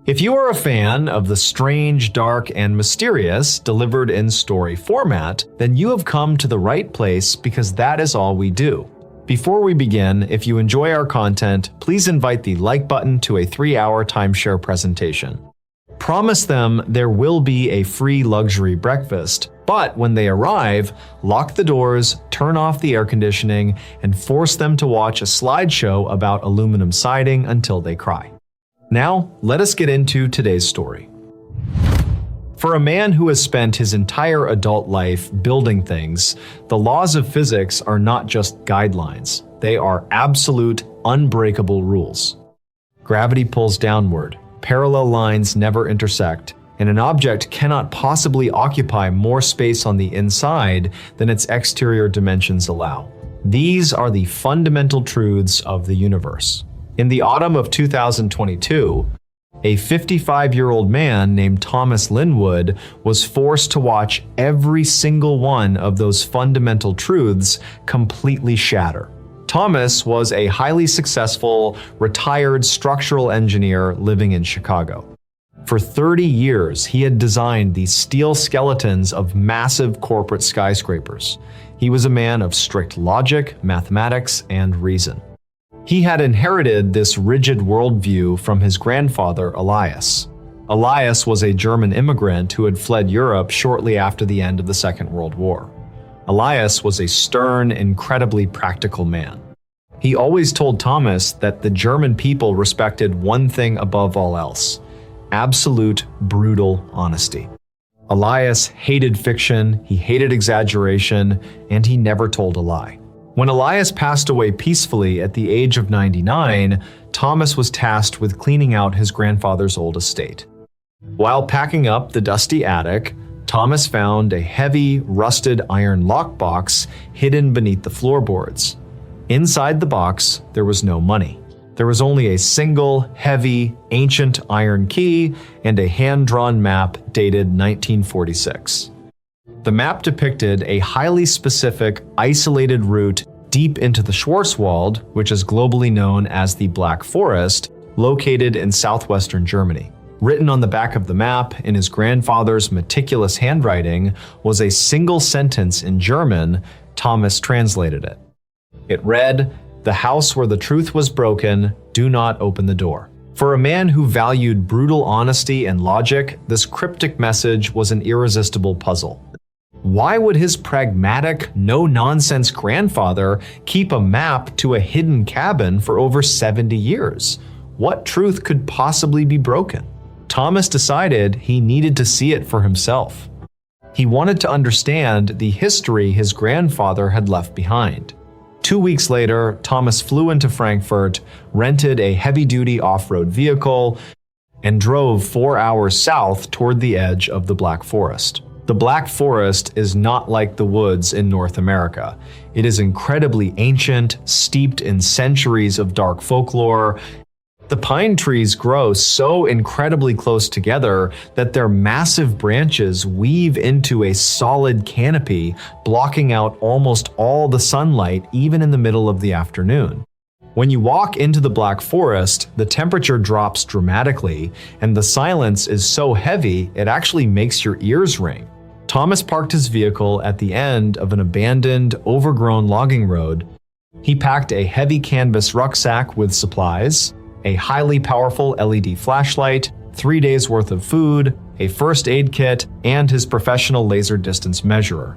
If you are a fan of the strange, dark, and mysterious delivered in story format, then you have come to the right place because that is all we do. Before we begin, if you enjoy our content, please invite the like button to a 3-hour timeshare presentation. Promise them there will be a free luxury breakfast, but when they arrive, lock the doors, turn off the air conditioning, and force them to watch a slideshow about aluminum siding until they cry. Now, let us get into today's story. For a man who has spent his entire adult life building things, the laws of physics are not just guidelines. They are absolute, unbreakable rules. Gravity pulls downward, parallel lines never intersect, and an object cannot possibly occupy more space on the inside than its exterior dimensions allow. These are the fundamental truths of the universe. In the autumn of 2022, a 55-year-old man named Thomas Linwood was forced to watch every single one of those fundamental truths completely shatter. Thomas was a highly successful, retired structural engineer living in Chicago. For 30 years, he had designed the steel skeletons of massive corporate skyscrapers. He was a man of strict logic, mathematics, and reason. He had inherited this rigid worldview from his grandfather, Elias. Elias was a German immigrant who had fled Europe shortly after the end of the Second World War. Elias was a stern, incredibly practical man. He always told Thomas that the German people respected one thing above all else: absolute, brutal honesty. Elias hated fiction, he hated exaggeration, and he never told a lie. When Elias passed away peacefully at the age of 99, Thomas was tasked with cleaning out his grandfather's old estate. While packing up the dusty attic, Thomas found a heavy, rusted iron lockbox hidden beneath the floorboards. Inside the box, there was no money. There was only a single, heavy, ancient iron key and a hand-drawn map dated 1946. The map depicted a highly specific, isolated route deep into the Schwarzwald, which is globally known as the Black Forest, located in southwestern Germany. Written on the back of the map in his grandfather's meticulous handwriting was a single sentence in German. Thomas translated it. It read, "The house where the truth was broken, do not open the door." For a man who valued brutal honesty and logic, this cryptic message was an irresistible puzzle. Why would his pragmatic, no-nonsense grandfather keep a map to a hidden cabin for over 70 years? What truth could possibly be broken? Thomas decided he needed to see it for himself. He wanted to understand the history his grandfather had left behind. 2 weeks later, Thomas flew into Frankfurt, rented a heavy-duty off-road vehicle, and drove 4 hours south toward the edge of the Black Forest. The Black Forest is not like the woods in North America. It is incredibly ancient, steeped in centuries of dark folklore. The pine trees grow so incredibly close together that their massive branches weave into a solid canopy, blocking out almost all the sunlight even in the middle of the afternoon. When you walk into the Black Forest, the temperature drops dramatically, and the silence is so heavy it actually makes your ears ring. Thomas parked his vehicle at the end of an abandoned, overgrown logging road. He packed a heavy canvas rucksack with supplies, a highly powerful LED flashlight, 3 days worth of food, a first aid kit, and his professional laser distance measurer.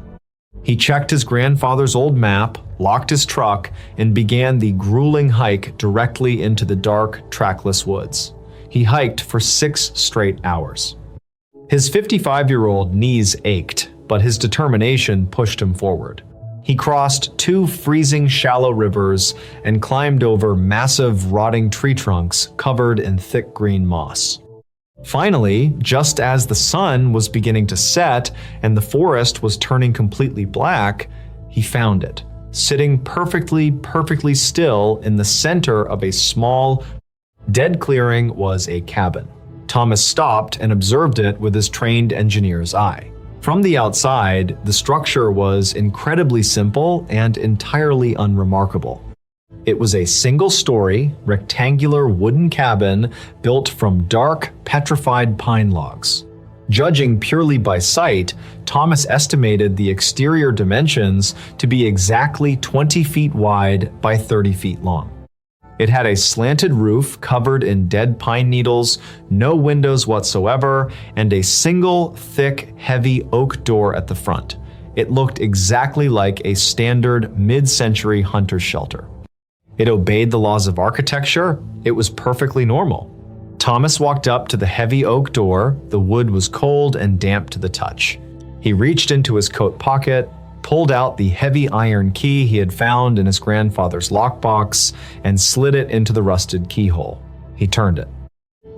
He checked his grandfather's old map, locked his truck, and began the grueling hike directly into the dark, trackless woods. He hiked for 6 straight hours. His 55-year-old knees ached, but his determination pushed him forward. He crossed 2 freezing shallow rivers and climbed over massive rotting tree trunks covered in thick green moss. Finally, just as the sun was beginning to set and the forest was turning completely black, he found it, sitting perfectly still in the center of a small, dead clearing was a cabin. Thomas stopped and observed it with his trained engineer's eye. From the outside, the structure was incredibly simple and entirely unremarkable. It was a single-story, rectangular wooden cabin built from dark, petrified pine logs. Judging purely by sight, Thomas estimated the exterior dimensions to be exactly 20 feet wide by 30 feet long. It had a slanted roof covered in dead pine needles, no windows whatsoever, and a single, thick, heavy oak door at the front. It looked exactly like a standard mid-century hunter's shelter. It obeyed the laws of architecture. It was perfectly normal. Thomas walked up to the heavy oak door. The wood was cold and damp to the touch. He reached into his coat pocket, pulled out the heavy iron key he had found in his grandfather's lockbox, and slid it into the rusted keyhole. He turned it.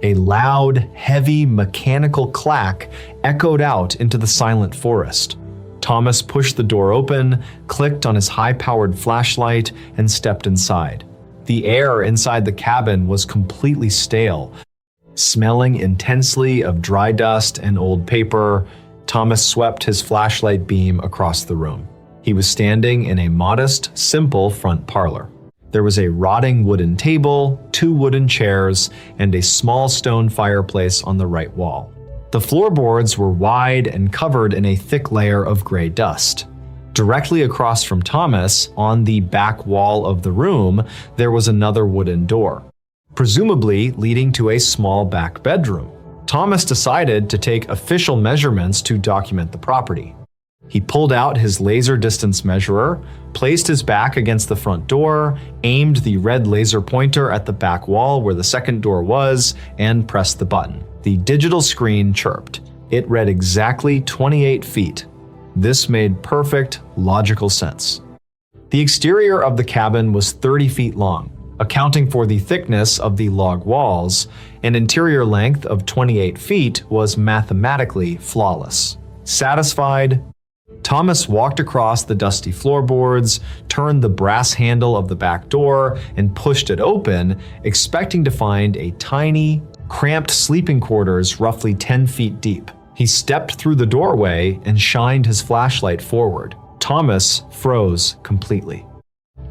A loud, heavy, mechanical clack echoed out into the silent forest. Thomas pushed the door open, clicked on his high-powered flashlight, and stepped inside. The air inside the cabin was completely stale. Smelling intensely of dry dust and old paper, Thomas swept his flashlight beam across the room. He was standing in a modest, simple front parlor. There was a rotting wooden table, 2 wooden chairs, and a small stone fireplace on the right wall. The floorboards were wide and covered in a thick layer of gray dust. Directly across from Thomas, on the back wall of the room, there was another wooden door, presumably leading to a small back bedroom. Thomas decided to take official measurements to document the property. He pulled out his laser distance measurer, placed his back against the front door, aimed the red laser pointer at the back wall where the second door was, and pressed the button. The digital screen chirped. It read exactly 28 feet. This made perfect, logical sense. The exterior of the cabin was 30 feet long, accounting for the thickness of the log walls. An interior length of 28 feet was mathematically flawless. Satisfied, Thomas walked across the dusty floorboards, turned the brass handle of the back door, and pushed it open, expecting to find a tiny, cramped sleeping quarters roughly 10 feet deep. He stepped through the doorway and shined his flashlight forward. Thomas froze completely.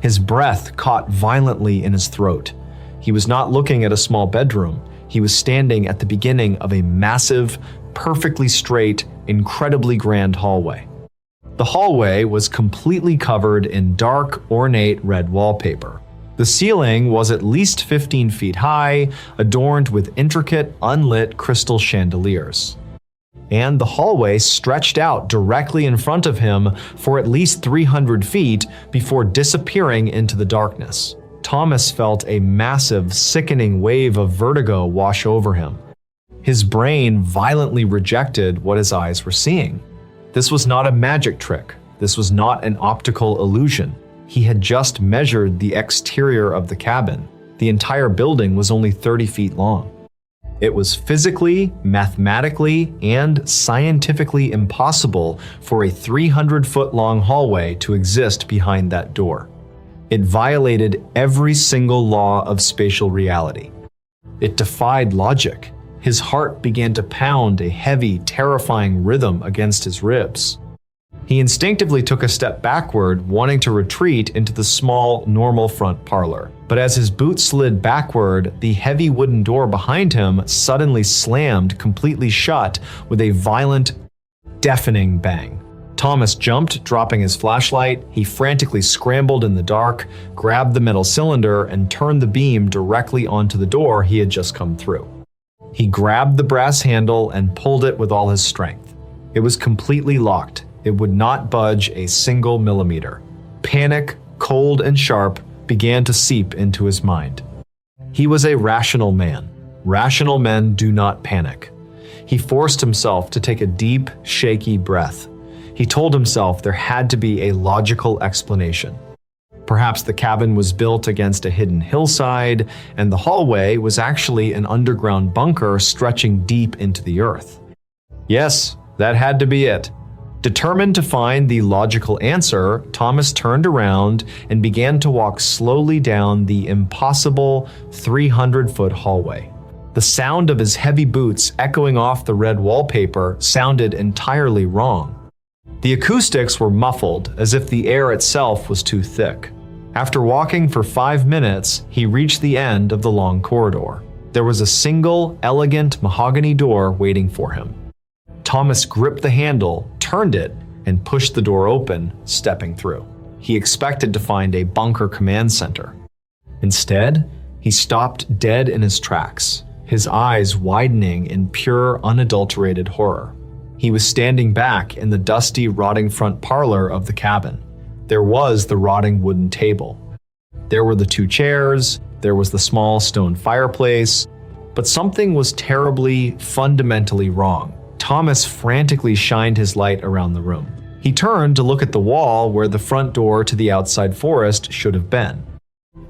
His breath caught violently in his throat. He was not looking at a small bedroom. He was standing at the beginning of a massive, perfectly straight, incredibly grand hallway. The hallway was completely covered in dark, ornate red wallpaper. The ceiling was at least 15 feet high, adorned with intricate, unlit crystal chandeliers. And the hallway stretched out directly in front of him for at least 300 feet before disappearing into the darkness. Thomas felt a massive, sickening wave of vertigo wash over him. His brain violently rejected what his eyes were seeing. This was not a magic trick. This was not an optical illusion. He had just measured the exterior of the cabin. The entire building was only 30 feet long. It was physically, mathematically, and scientifically impossible for a 300-foot-long hallway to exist behind that door. It violated every single law of spatial reality. It defied logic. His heart began to pound a heavy, terrifying rhythm against his ribs. He instinctively took a step backward, wanting to retreat into the small, normal front parlor. But as his boot slid backward, the heavy wooden door behind him suddenly slammed completely shut with a violent, deafening bang. Thomas jumped, dropping his flashlight. He frantically scrambled in the dark, grabbed the metal cylinder, and turned the beam directly onto the door he had just come through. He grabbed the brass handle and pulled it with all his strength. It was completely locked. It would not budge a single millimeter. Panic, cold and sharp, began to seep into his mind. He was a rational man. Rational men do not panic. He forced himself to take a deep, shaky breath. He told himself there had to be a logical explanation. Perhaps the cabin was built against a hidden hillside, and the hallway was actually an underground bunker stretching deep into the earth. Yes, that had to be it. Determined to find the logical answer, Thomas turned around and began to walk slowly down the impossible 300-foot hallway. The sound of his heavy boots echoing off the red wallpaper sounded entirely wrong. The acoustics were muffled, as if the air itself was too thick. After walking for 5 minutes, he reached the end of the long corridor. There was a single, elegant mahogany door waiting for him. Thomas gripped the handle, turned it, and pushed the door open, stepping through. He expected to find a bunker command center. Instead, he stopped dead in his tracks, his eyes widening in pure, unadulterated horror. He was standing back in the dusty, rotting front parlor of the cabin. There was the rotting wooden table. There were the 2 chairs, there was the small stone fireplace, but something was terribly, fundamentally wrong. Thomas frantically shined his light around the room. He turned to look at the wall where the front door to the outside forest should have been.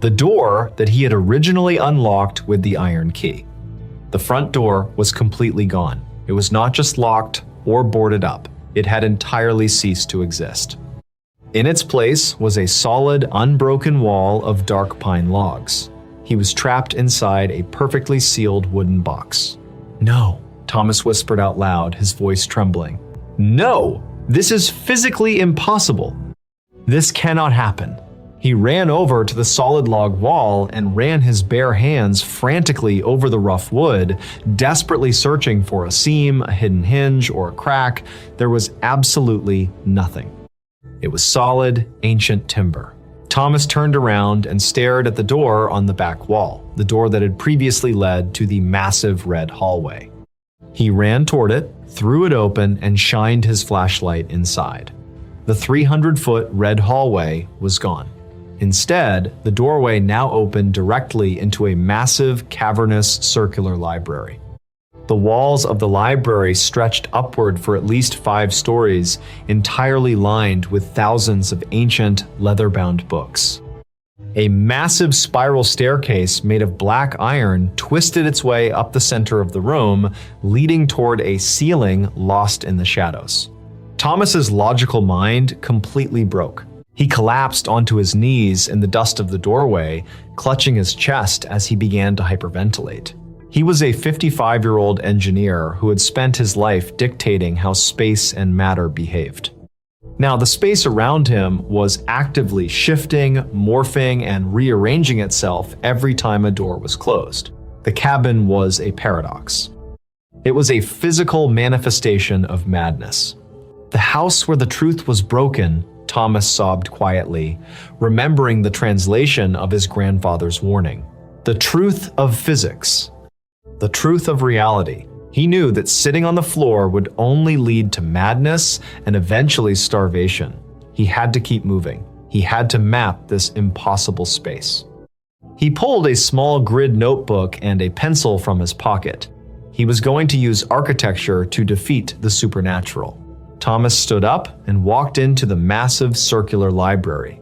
The door that he had originally unlocked with the iron key. The front door was completely gone. It was not just locked or boarded up. It had entirely ceased to exist. In its place was a solid, unbroken wall of dark pine logs. He was trapped inside a perfectly sealed wooden box. "No," Thomas whispered out loud, his voice trembling. "No! This is physically impossible. This cannot happen." He ran over to the solid log wall and ran his bare hands frantically over the rough wood, desperately searching for a seam, a hidden hinge, or a crack. There was absolutely nothing. It was solid, ancient timber. Thomas turned around and stared at the door on the back wall, the door that had previously led to the massive red hallway. He ran toward it, threw it open, and shined his flashlight inside. The 300-foot red hallway was gone. Instead, the doorway now opened directly into a massive, cavernous, circular library. The walls of the library stretched upward for at least 5 stories, entirely lined with thousands of ancient, leather-bound books. A massive spiral staircase made of black iron twisted its way up the center of the room, leading toward a ceiling lost in the shadows. Thomas's logical mind completely broke. He collapsed onto his knees in the dust of the doorway, clutching his chest as he began to hyperventilate. He was a 55-year-old engineer who had spent his life dictating how space and matter behaved. Now, the space around him was actively shifting, morphing, and rearranging itself every time a door was closed. The cabin was a paradox. It was a physical manifestation of madness. The house where the truth was broken, Thomas sobbed quietly, remembering the translation of his grandfather's warning. The truth of physics. The truth of reality. He knew that sitting on the floor would only lead to madness and eventually starvation. He had to keep moving. He had to map this impossible space. He pulled a small grid notebook and a pencil from his pocket. He was going to use architecture to defeat the supernatural. Thomas stood up and walked into the massive circular library.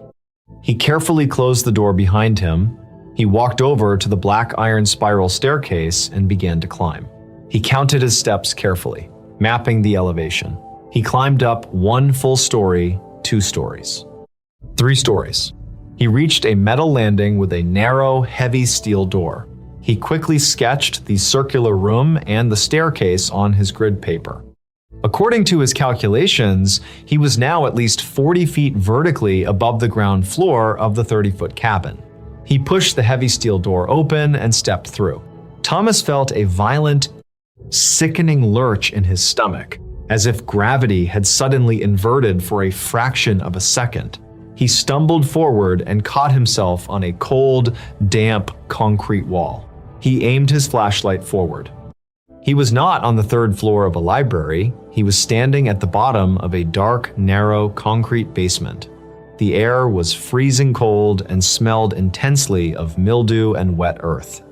He carefully closed the door behind him. He walked over to the black iron spiral staircase and began to climb. He counted his steps carefully, mapping the elevation. He climbed up 1 full story, 2 stories, 3 stories. He reached a metal landing with a narrow, heavy steel door. He quickly sketched the circular room and the staircase on his grid paper. According to his calculations, he was now at least 40 feet vertically above the ground floor of the 30-foot cabin. He pushed the heavy steel door open and stepped through. Thomas felt a violent, sickening lurch in his stomach, as if gravity had suddenly inverted for a fraction of a second. He stumbled forward and caught himself on a cold, damp concrete wall. He aimed his flashlight forward. He was not on the 3rd floor of a library. He was standing at the bottom of a dark, narrow concrete basement. The air was freezing cold and smelled intensely of mildew and wet earth.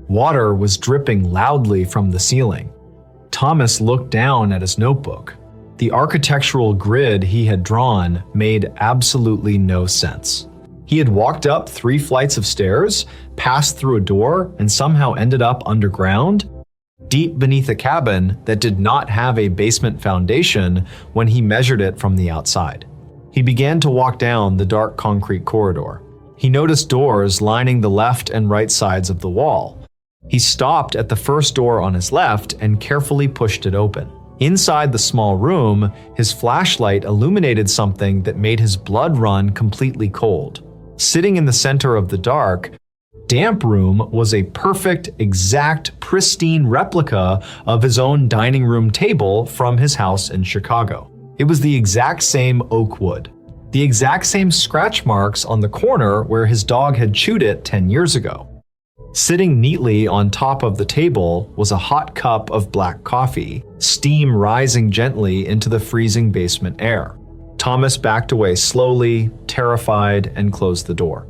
Water was dripping loudly from the ceiling. Thomas looked down at his notebook. The architectural grid he had drawn made absolutely no sense. He had walked up 3 flights of stairs, passed through a door, and somehow ended up underground, deep beneath a cabin that did not have a basement foundation when he measured it from the outside. He began to walk down the dark concrete corridor. He noticed doors lining the left and right sides of the wall. He stopped at the first door on his left and carefully pushed it open. Inside the small room, his flashlight illuminated something that made his blood run completely cold. Sitting in the center of the dark, damp room was a perfect, exact, pristine replica of his own dining room table from his house in Chicago. It was the exact same oak wood, the exact same scratch marks on the corner where his dog had chewed it 10 years ago. Sitting neatly on top of the table was a hot cup of black coffee, steam rising gently into the freezing basement air. Thomas backed away slowly, terrified, and closed the door.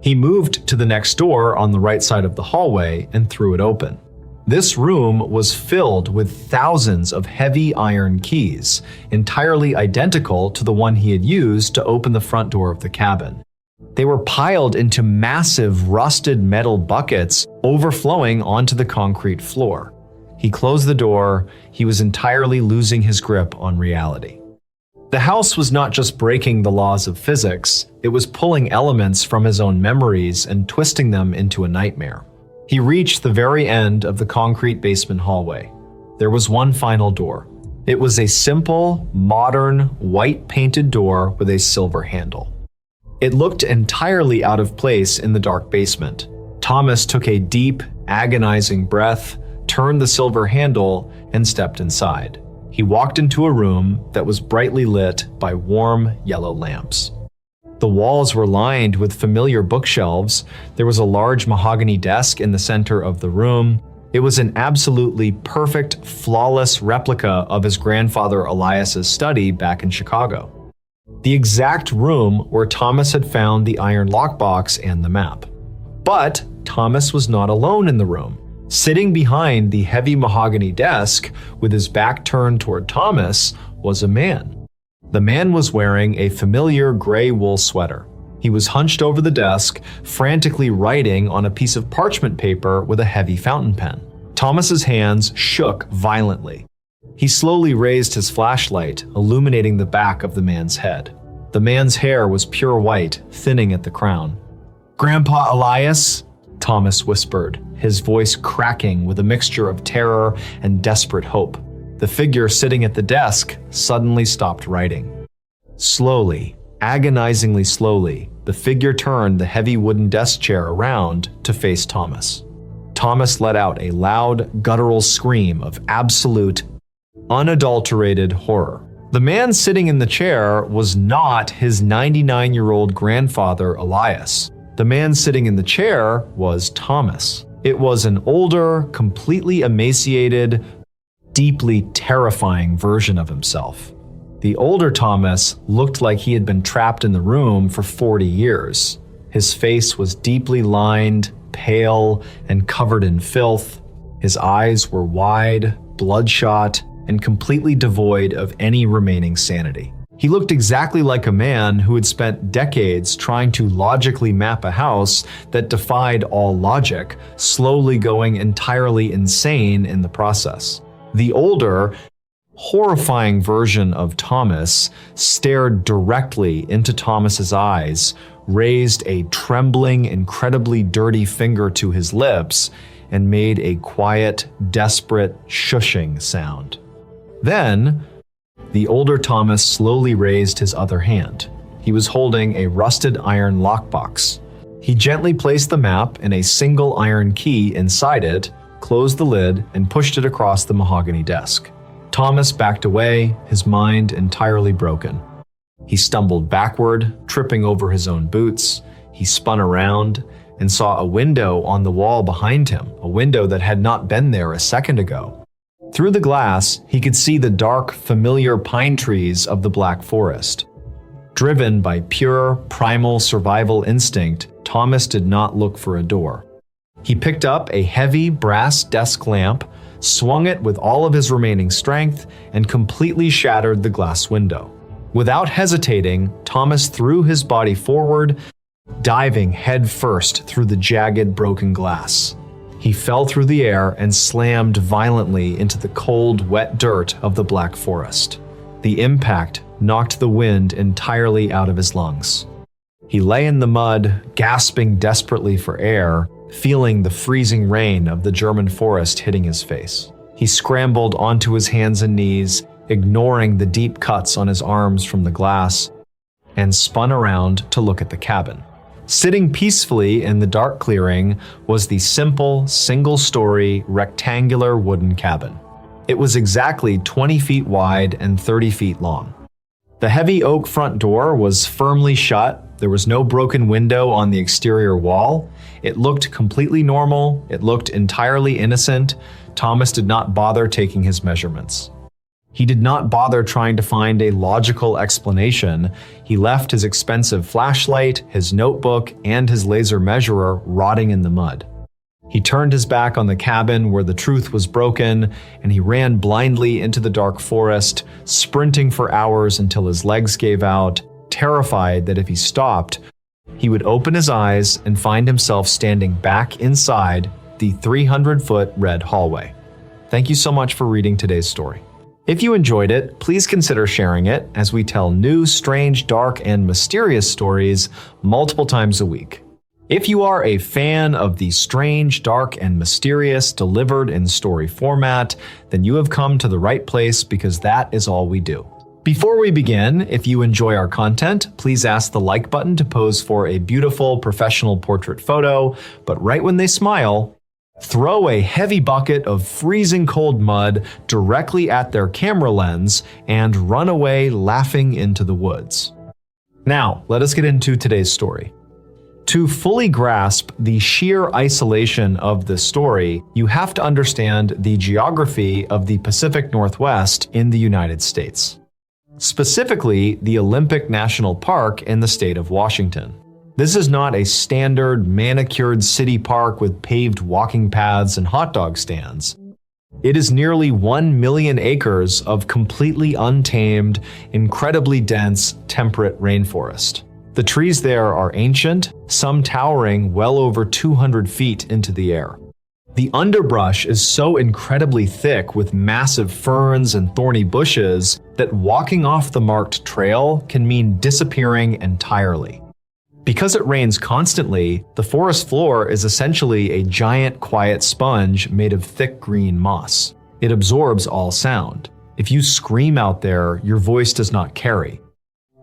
He moved to the next door on the right side of the hallway and threw it open. This room was filled with thousands of heavy iron keys, entirely identical to the one he had used to open the front door of the cabin. They were piled into massive rusted metal buckets overflowing onto the concrete floor. He closed the door. He was entirely losing his grip on reality. The house was not just breaking the laws of physics, it was pulling elements from his own memories and twisting them into a nightmare. He reached the very end of the concrete basement hallway. There was one final door. It was a simple, modern, white-painted door with a silver handle. It looked entirely out of place in the dark basement. Thomas took a deep, agonizing breath, turned the silver handle, and stepped inside. He walked into a room that was brightly lit by warm, yellow lamps. The walls were lined with familiar bookshelves. There was a large mahogany desk in the center of the room. It was an absolutely perfect, flawless replica of his grandfather Elias's study back in Chicago. The exact room where Thomas had found the iron lockbox and the map. But Thomas was not alone in the room. Sitting behind the heavy mahogany desk, with his back turned toward Thomas, was a man. The man was wearing a familiar gray wool sweater. He was hunched over the desk, frantically writing on a piece of parchment paper with a heavy fountain pen. Thomas's hands shook violently. He slowly raised his flashlight, illuminating the back of the man's head. The man's hair was pure white, thinning at the crown. "Grandpa Elias?" Thomas whispered, his voice cracking with a mixture of terror and desperate hope. The figure sitting at the desk suddenly stopped writing. Slowly, agonizingly slowly, the figure turned the heavy wooden desk chair around to face Thomas. Thomas let out a loud, guttural scream of absolute, unadulterated horror. The man sitting in the chair was not his 99-year-old grandfather, Elias. The man sitting in the chair was Thomas. It was an older, completely emaciated, deeply terrifying version of himself. The older Thomas looked like he had been trapped in the room for 40 years. His face was deeply lined, pale, and covered in filth. His eyes were wide, bloodshot, and completely devoid of any remaining sanity. He looked exactly like a man who had spent decades trying to logically map a house that defied all logic, slowly going entirely insane in the process. The older, horrifying version of Thomas stared directly into Thomas's eyes, raised a trembling, incredibly dirty finger to his lips, and made a quiet, desperate shushing sound. Then, the older Thomas slowly raised his other hand. He was holding a rusted iron lockbox. He gently placed the map and a single iron key inside it, closed the lid, and pushed it across the mahogany desk. Thomas backed away, his mind entirely broken. He stumbled backward, tripping over his own boots. He spun around and saw a window on the wall behind him, a window that had not been there a second ago. Through the glass, he could see the dark, familiar pine trees of the Black Forest. Driven by pure, primal survival instinct, Thomas did not look for a door. He picked up a heavy brass desk lamp, swung it with all of his remaining strength, and completely shattered the glass window. Without hesitating, Thomas threw his body forward, diving headfirst through the jagged, broken glass. He fell through the air and slammed violently into the cold, wet dirt of the Black Forest. The impact knocked the wind entirely out of his lungs. He lay in the mud, gasping desperately for air, feeling the freezing rain of the German forest hitting his face. He scrambled onto his hands and knees, ignoring the deep cuts on his arms from the glass, and spun around to look at the cabin. Sitting peacefully in the dark clearing was the simple, single-story, rectangular wooden cabin. It was exactly 20 feet wide and 30 feet long. The heavy oak front door was firmly shut. There was no broken window on the exterior wall. It looked completely normal. It looked entirely innocent. Thomas did not bother taking his measurements. He did not bother trying to find a logical explanation. He left his expensive flashlight, his notebook, and his laser measurer rotting in the mud. He turned his back on the cabin where the truth was broken, and he ran blindly into the dark forest, sprinting for hours until his legs gave out, terrified that if he stopped, he would open his eyes and find himself standing back inside the 300-foot red hallway. Thank you so much for reading today's story. If you enjoyed it, please consider sharing it as we tell new, strange, dark, and mysterious stories multiple times a week. If you are a fan of the strange, dark, and mysterious delivered in story format, then you have come to the right place because that is all we do. Before we begin, if you enjoy our content, please ask the like button to pose for a beautiful professional portrait photo, but right when they smile, throw a heavy bucket of freezing cold mud directly at their camera lens and run away laughing into the woods. Now, let us get into today's story. To fully grasp the sheer isolation of this story, you have to understand the geography of the Pacific Northwest in the United States. Specifically, the Olympic National Park in the state of Washington. This is not a standard manicured city park with paved walking paths and hot dog stands. It is nearly 1 million acres of completely untamed, incredibly dense, temperate rainforest. The trees there are ancient, some towering well over 200 feet into the air. The underbrush is so incredibly thick with massive ferns and thorny bushes that walking off the marked trail can mean disappearing entirely. Because it rains constantly, the forest floor is essentially a giant quiet sponge made of thick green moss. It absorbs all sound. If you scream out there, your voice does not carry.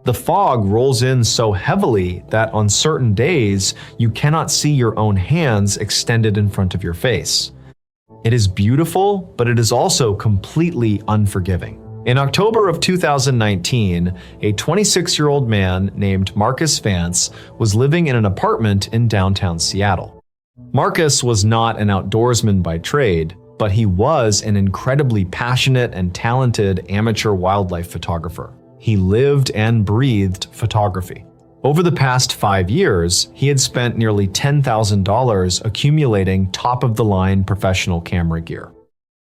The fog rolls in so heavily that on certain days, you cannot see your own hands extended in front of your face. It is beautiful, but it is also completely unforgiving. In October of 2019, a 26-year-old man named Marcus Vance was living in an apartment in downtown Seattle. Marcus was not an outdoorsman by trade, but he was an incredibly passionate and talented amateur wildlife photographer. He lived and breathed photography. Over the past 5 years, he had spent nearly $10,000 accumulating top-of-the-line professional camera gear.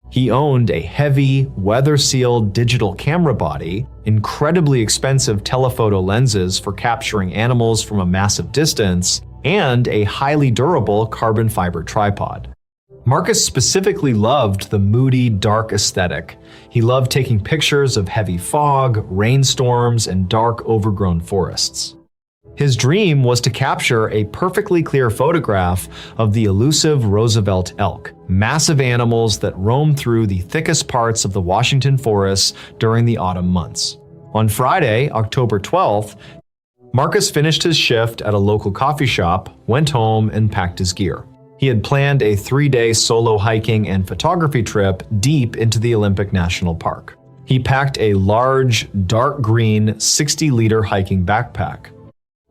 He owned a heavy, weather-sealed digital camera body, incredibly expensive telephoto lenses for capturing animals from a massive distance, and a highly durable carbon fiber tripod. Marcus specifically loved the moody, dark aesthetic. He loved taking pictures of heavy fog, rainstorms, and dark, overgrown forests. His dream was to capture a perfectly clear photograph of the elusive Roosevelt Elk, massive animals that roam through the thickest parts of the Washington forests during the autumn months. On Friday, October 12th, Marcus finished his shift at a local coffee shop, went home, and packed his gear. He had planned a 3-day solo hiking and photography trip deep into the Olympic National Park. He packed a large, dark green, 60-liter hiking backpack.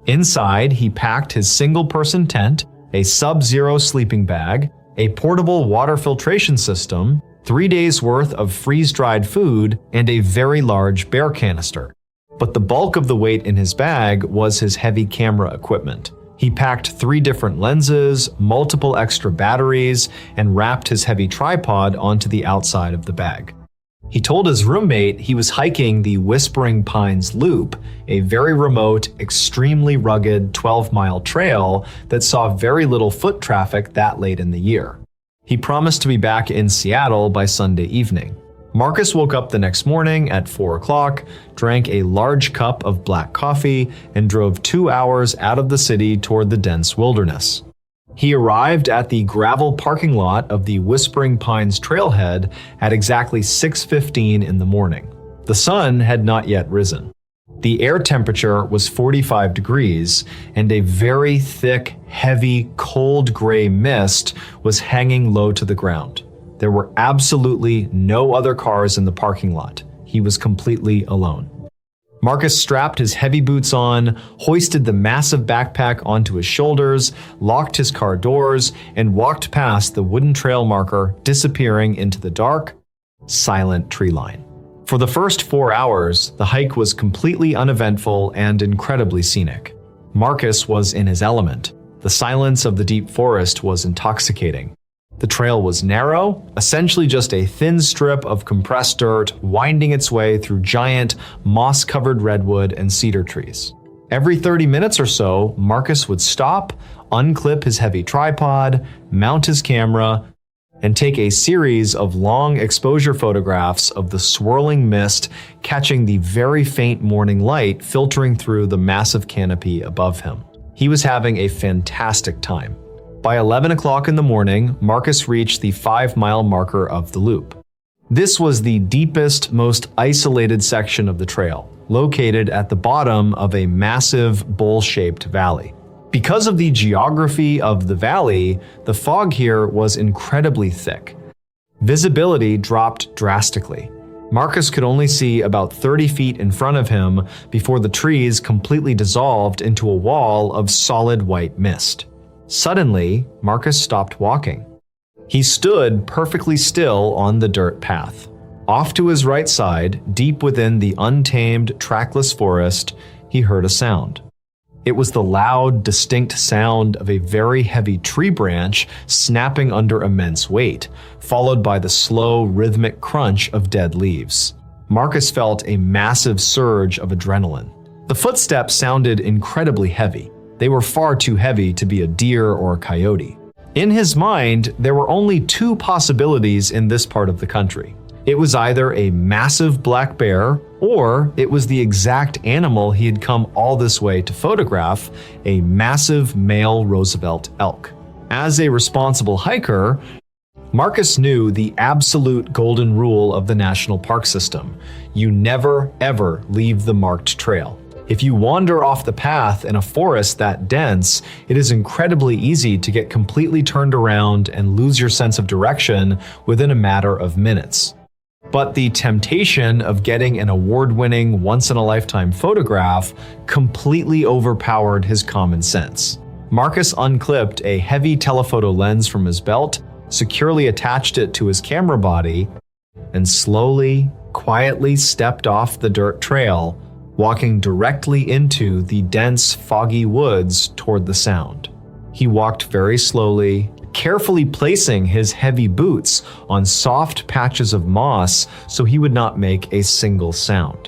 Inside, he packed his single-person tent, a sub-zero sleeping bag, a portable water filtration system, 3 days' worth of freeze-dried food, and a very large bear canister. But the bulk of the weight in his bag was his heavy camera equipment. He packed 3 different lenses, multiple extra batteries, and wrapped his heavy tripod onto the outside of the bag. He told his roommate he was hiking the Whispering Pines Loop, a very remote, extremely rugged 12-mile trail that saw very little foot traffic that late in the year. He promised to be back in Seattle by Sunday evening. Marcus woke up the next morning at 4 o'clock, drank a large cup of black coffee, and drove 2 hours out of the city toward the dense wilderness. He arrived at the gravel parking lot of the Whispering Pines trailhead at exactly 6:15 in the morning. The sun had not yet risen. The air temperature was 45 degrees, and a very thick, heavy, cold gray mist was hanging low to the ground. There were absolutely no other cars in the parking lot. He was completely alone. Marcus strapped his heavy boots on, hoisted the massive backpack onto his shoulders, locked his car doors, and walked past the wooden trail marker, disappearing into the dark, silent tree line. For the first 4 hours, the hike was completely uneventful and incredibly scenic. Marcus was in his element. The silence of the deep forest was intoxicating. The trail was narrow, essentially just a thin strip of compressed dirt winding its way through giant, moss-covered redwood and cedar trees. Every 30 minutes or so, Marcus would stop, unclip his heavy tripod, mount his camera, and take a series of long exposure photographs of the swirling mist catching the very faint morning light filtering through the massive canopy above him. He was having a fantastic time. By 11 o'clock in the morning, Marcus reached the 5-mile marker of the loop. This was the deepest, most isolated section of the trail, located at the bottom of a massive bowl-shaped valley. Because of the geography of the valley, the fog here was incredibly thick. Visibility dropped drastically. Marcus could only see about 30 feet in front of him before the trees completely dissolved into a wall of solid white mist. Suddenly, Marcus stopped walking. He stood perfectly still on the dirt path. Off to his right side, deep within the untamed, trackless forest, he heard a sound. It was the loud, distinct sound of a very heavy tree branch snapping under immense weight, followed by the slow, rhythmic crunch of dead leaves. Marcus felt a massive surge of adrenaline. The footsteps sounded incredibly heavy. They were far too heavy to be a deer or a coyote. In his mind, there were only 2 possibilities in this part of the country. It was either a massive black bear, or it was the exact animal he had come all this way to photograph, a massive male Roosevelt elk. As a responsible hiker, Marcus knew the absolute golden rule of the national park system. You never, ever leave the marked trail. If you wander off the path in a forest that dense, it is incredibly easy to get completely turned around and lose your sense of direction within a matter of minutes. But the temptation of getting an award-winning, once-in-a-lifetime photograph completely overpowered his common sense. Marcus unclipped a heavy telephoto lens from his belt, securely attached it to his camera body, and slowly, quietly stepped off the dirt trail, walking directly into the dense, foggy woods toward the sound. He walked very slowly, carefully placing his heavy boots on soft patches of moss so he would not make a single sound.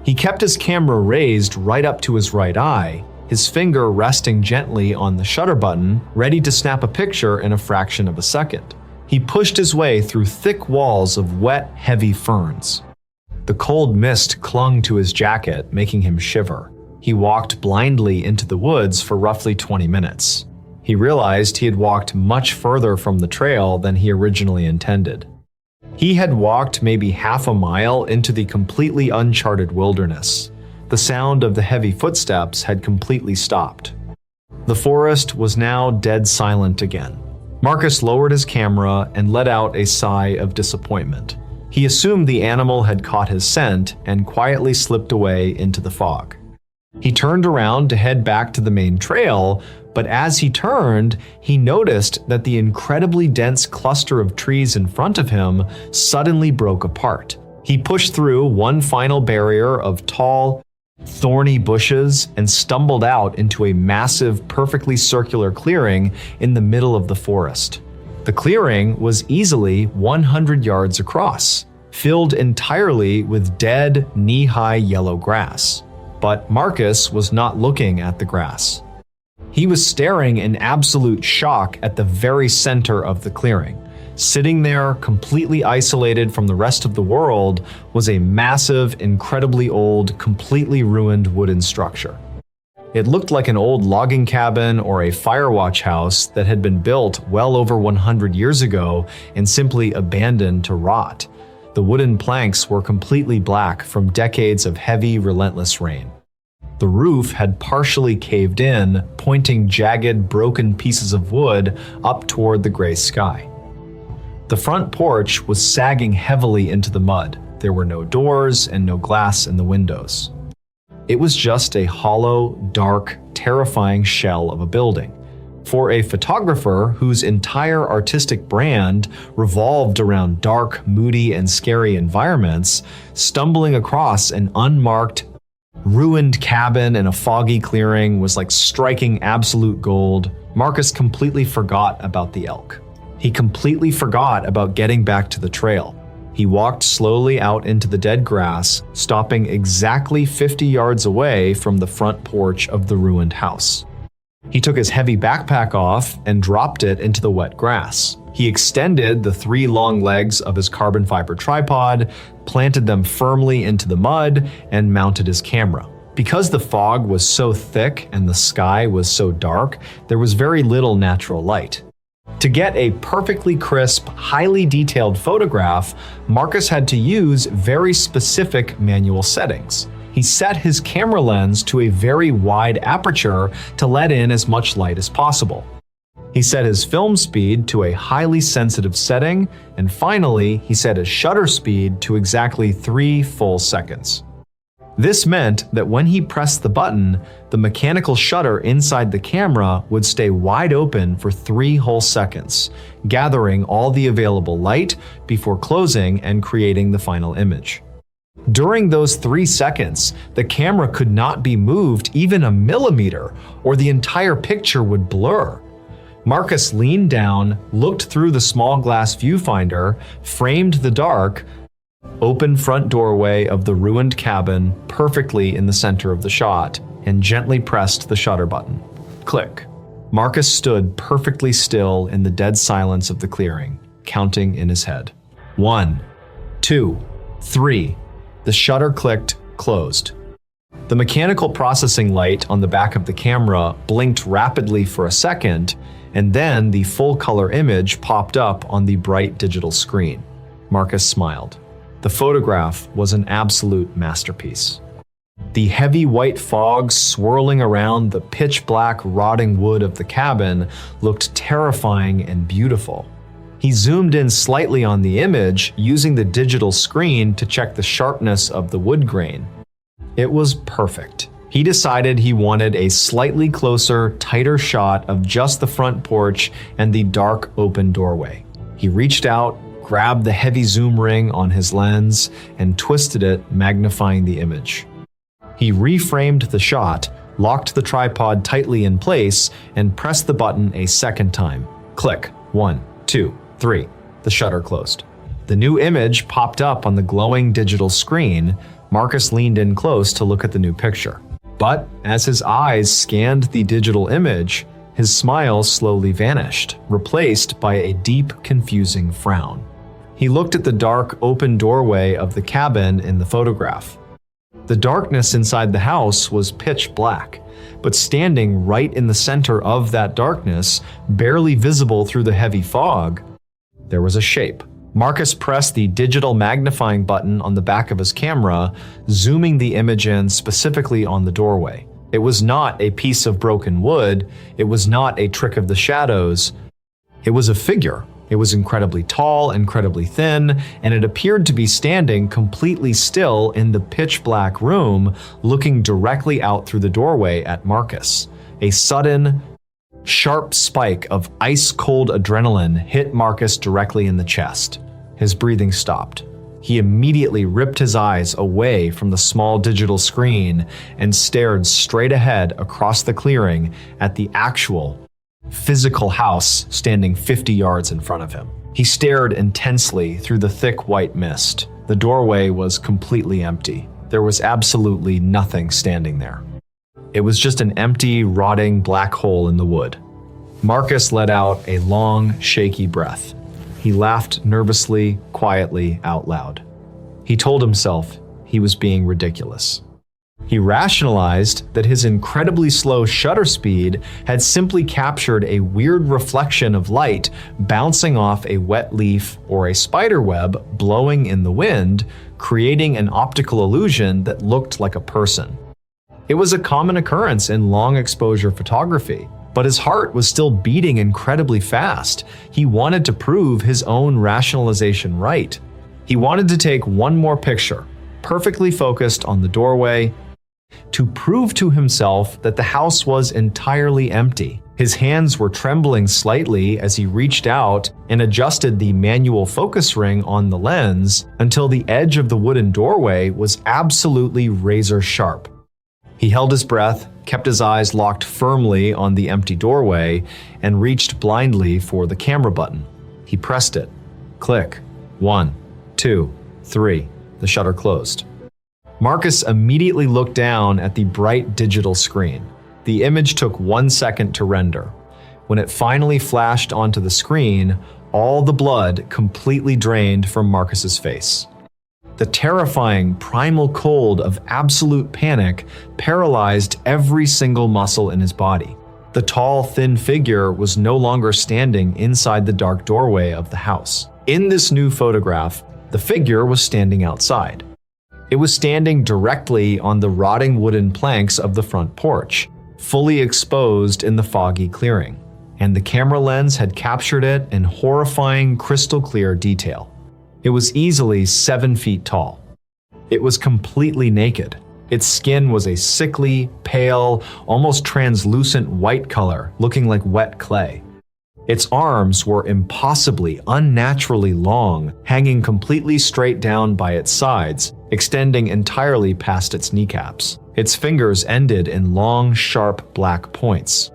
He kept his camera raised right up to his right eye, his finger resting gently on the shutter button, ready to snap a picture in a fraction of a second. He pushed his way through thick walls of wet, heavy ferns. The cold mist clung to his jacket, making him shiver. He walked blindly into the woods for roughly 20 minutes. He realized he had walked much further from the trail than he originally intended. He had walked maybe half a mile into the completely uncharted wilderness. The sound of the heavy footsteps had completely stopped. The forest was now dead silent again. Marcus lowered his camera and let out a sigh of disappointment. He assumed the animal had caught his scent and quietly slipped away into the fog. He turned around to head back to the main trail, but as he turned, he noticed that the incredibly dense cluster of trees in front of him suddenly broke apart. He pushed through one final barrier of tall, thorny bushes and stumbled out into a massive, perfectly circular clearing in the middle of the forest. The clearing was easily 100 yards across, filled entirely with dead, knee-high yellow grass. But Marcus was not looking at the grass. He was staring in absolute shock at the very center of the clearing. Sitting there, completely isolated from the rest of the world, was a massive, incredibly old, completely ruined wooden structure. It looked like an old logging cabin or a firewatch house that had been built well over 100 years ago and simply abandoned to rot. The wooden planks were completely black from decades of heavy, relentless rain. The roof had partially caved in, pointing jagged, broken pieces of wood up toward the gray sky. The front porch was sagging heavily into the mud. There were no doors and no glass in the windows. It was just a hollow, dark, terrifying shell of a building. For a photographer whose entire artistic brand revolved around dark, moody, and scary environments, stumbling across an unmarked, ruined cabin in a foggy clearing was like striking absolute gold. Marcus completely forgot about the elk. He completely forgot about getting back to the trail. He walked slowly out into the dead grass, stopping exactly 50 yards away from the front porch of the ruined house. He took his heavy backpack off and dropped it into the wet grass. He extended the 3 long legs of his carbon fiber tripod, planted them firmly into the mud, and mounted his camera. Because the fog was so thick and the sky was so dark, there was very little natural light. To get a perfectly crisp, highly detailed photograph, Marcus had to use very specific manual settings. He set his camera lens to a very wide aperture to let in as much light as possible. He set his film speed to a highly sensitive setting, and finally, he set his shutter speed to exactly 3 full seconds. This meant that when he pressed the button, the mechanical shutter inside the camera would stay wide open for 3 whole seconds, gathering all the available light before closing and creating the final image. During those 3 seconds, the camera could not be moved even a millimeter, or the entire picture would blur. Marcus leaned down, looked through the small glass viewfinder, framed the dark, open front doorway of the ruined cabin perfectly in the center of the shot, and gently pressed the shutter button. Click. Marcus stood perfectly still in the dead silence of the clearing, counting in his head. 1, 2, 3. The shutter clicked, closed. The mechanical processing light on the back of the camera blinked rapidly for a second, and then the full-color image popped up on the bright digital screen. Marcus smiled. The photograph was an absolute masterpiece. The heavy white fog swirling around the pitch-black rotting wood of the cabin looked terrifying and beautiful. He zoomed in slightly on the image, using the digital screen to check the sharpness of the wood grain. It was perfect. He decided he wanted a slightly closer, tighter shot of just the front porch and the dark, open doorway. He reached out, grabbed the heavy zoom ring on his lens, and twisted it, magnifying the image. He reframed the shot, locked the tripod tightly in place, and pressed the button a second time. Click. 1, 2, 3. The shutter closed. The new image popped up on the glowing digital screen. Marcus leaned in close to look at the new picture. But as his eyes scanned the digital image, his smile slowly vanished, replaced by a deep, confusing frown. He looked at the dark, open doorway of the cabin in the photograph. The darkness inside the house was pitch black, but standing right in the center of that darkness, barely visible through the heavy fog, there was a shape. Marcus pressed the digital magnifying button on the back of his camera, zooming the image in specifically on the doorway. It was not a piece of broken wood. It was not a trick of the shadows. It was a figure. It was incredibly tall, incredibly thin, and it appeared to be standing completely still in the pitch-black room, looking directly out through the doorway at Marcus. A sudden, sharp spike of ice-cold adrenaline hit Marcus directly in the chest. His breathing stopped. He immediately ripped his eyes away from the small digital screen and stared straight ahead across the clearing at the actual, physical house standing 50 yards in front of him. He stared intensely through the thick white mist. The doorway was completely empty. There was absolutely nothing standing there. It was just an empty, rotting black hole in the wood. Marcus let out a long, shaky breath. He laughed nervously, quietly, out loud. He told himself he was being ridiculous. He rationalized that his incredibly slow shutter speed had simply captured a weird reflection of light bouncing off a wet leaf or a spider web blowing in the wind, creating an optical illusion that looked like a person. It was a common occurrence in long exposure photography, but his heart was still beating incredibly fast. He wanted to prove his own rationalization right. He wanted to take one more picture, perfectly focused on the doorway, to prove to himself that the house was entirely empty. His hands were trembling slightly as he reached out and adjusted the manual focus ring on the lens until the edge of the wooden doorway was absolutely razor sharp. He held his breath, kept his eyes locked firmly on the empty doorway, and reached blindly for the camera button. He pressed it. Click. 1, 2, 3. The shutter closed. Marcus immediately looked down at the bright digital screen. The image took 1 second to render. When it finally flashed onto the screen, all the blood completely drained from Marcus's face. The terrifying primal cold of absolute panic paralyzed every single muscle in his body. The tall, thin figure was no longer standing inside the dark doorway of the house. In this new photograph, the figure was standing outside. It was standing directly on the rotting wooden planks of the front porch, fully exposed in the foggy clearing, and the camera lens had captured it in horrifying, crystal-clear detail. It was easily 7 feet tall. It was completely naked. Its skin was a sickly, pale, almost translucent white color, looking like wet clay. Its arms were impossibly, unnaturally long, hanging completely straight down by its sides, extending entirely past its kneecaps. Its fingers ended in long, sharp black points.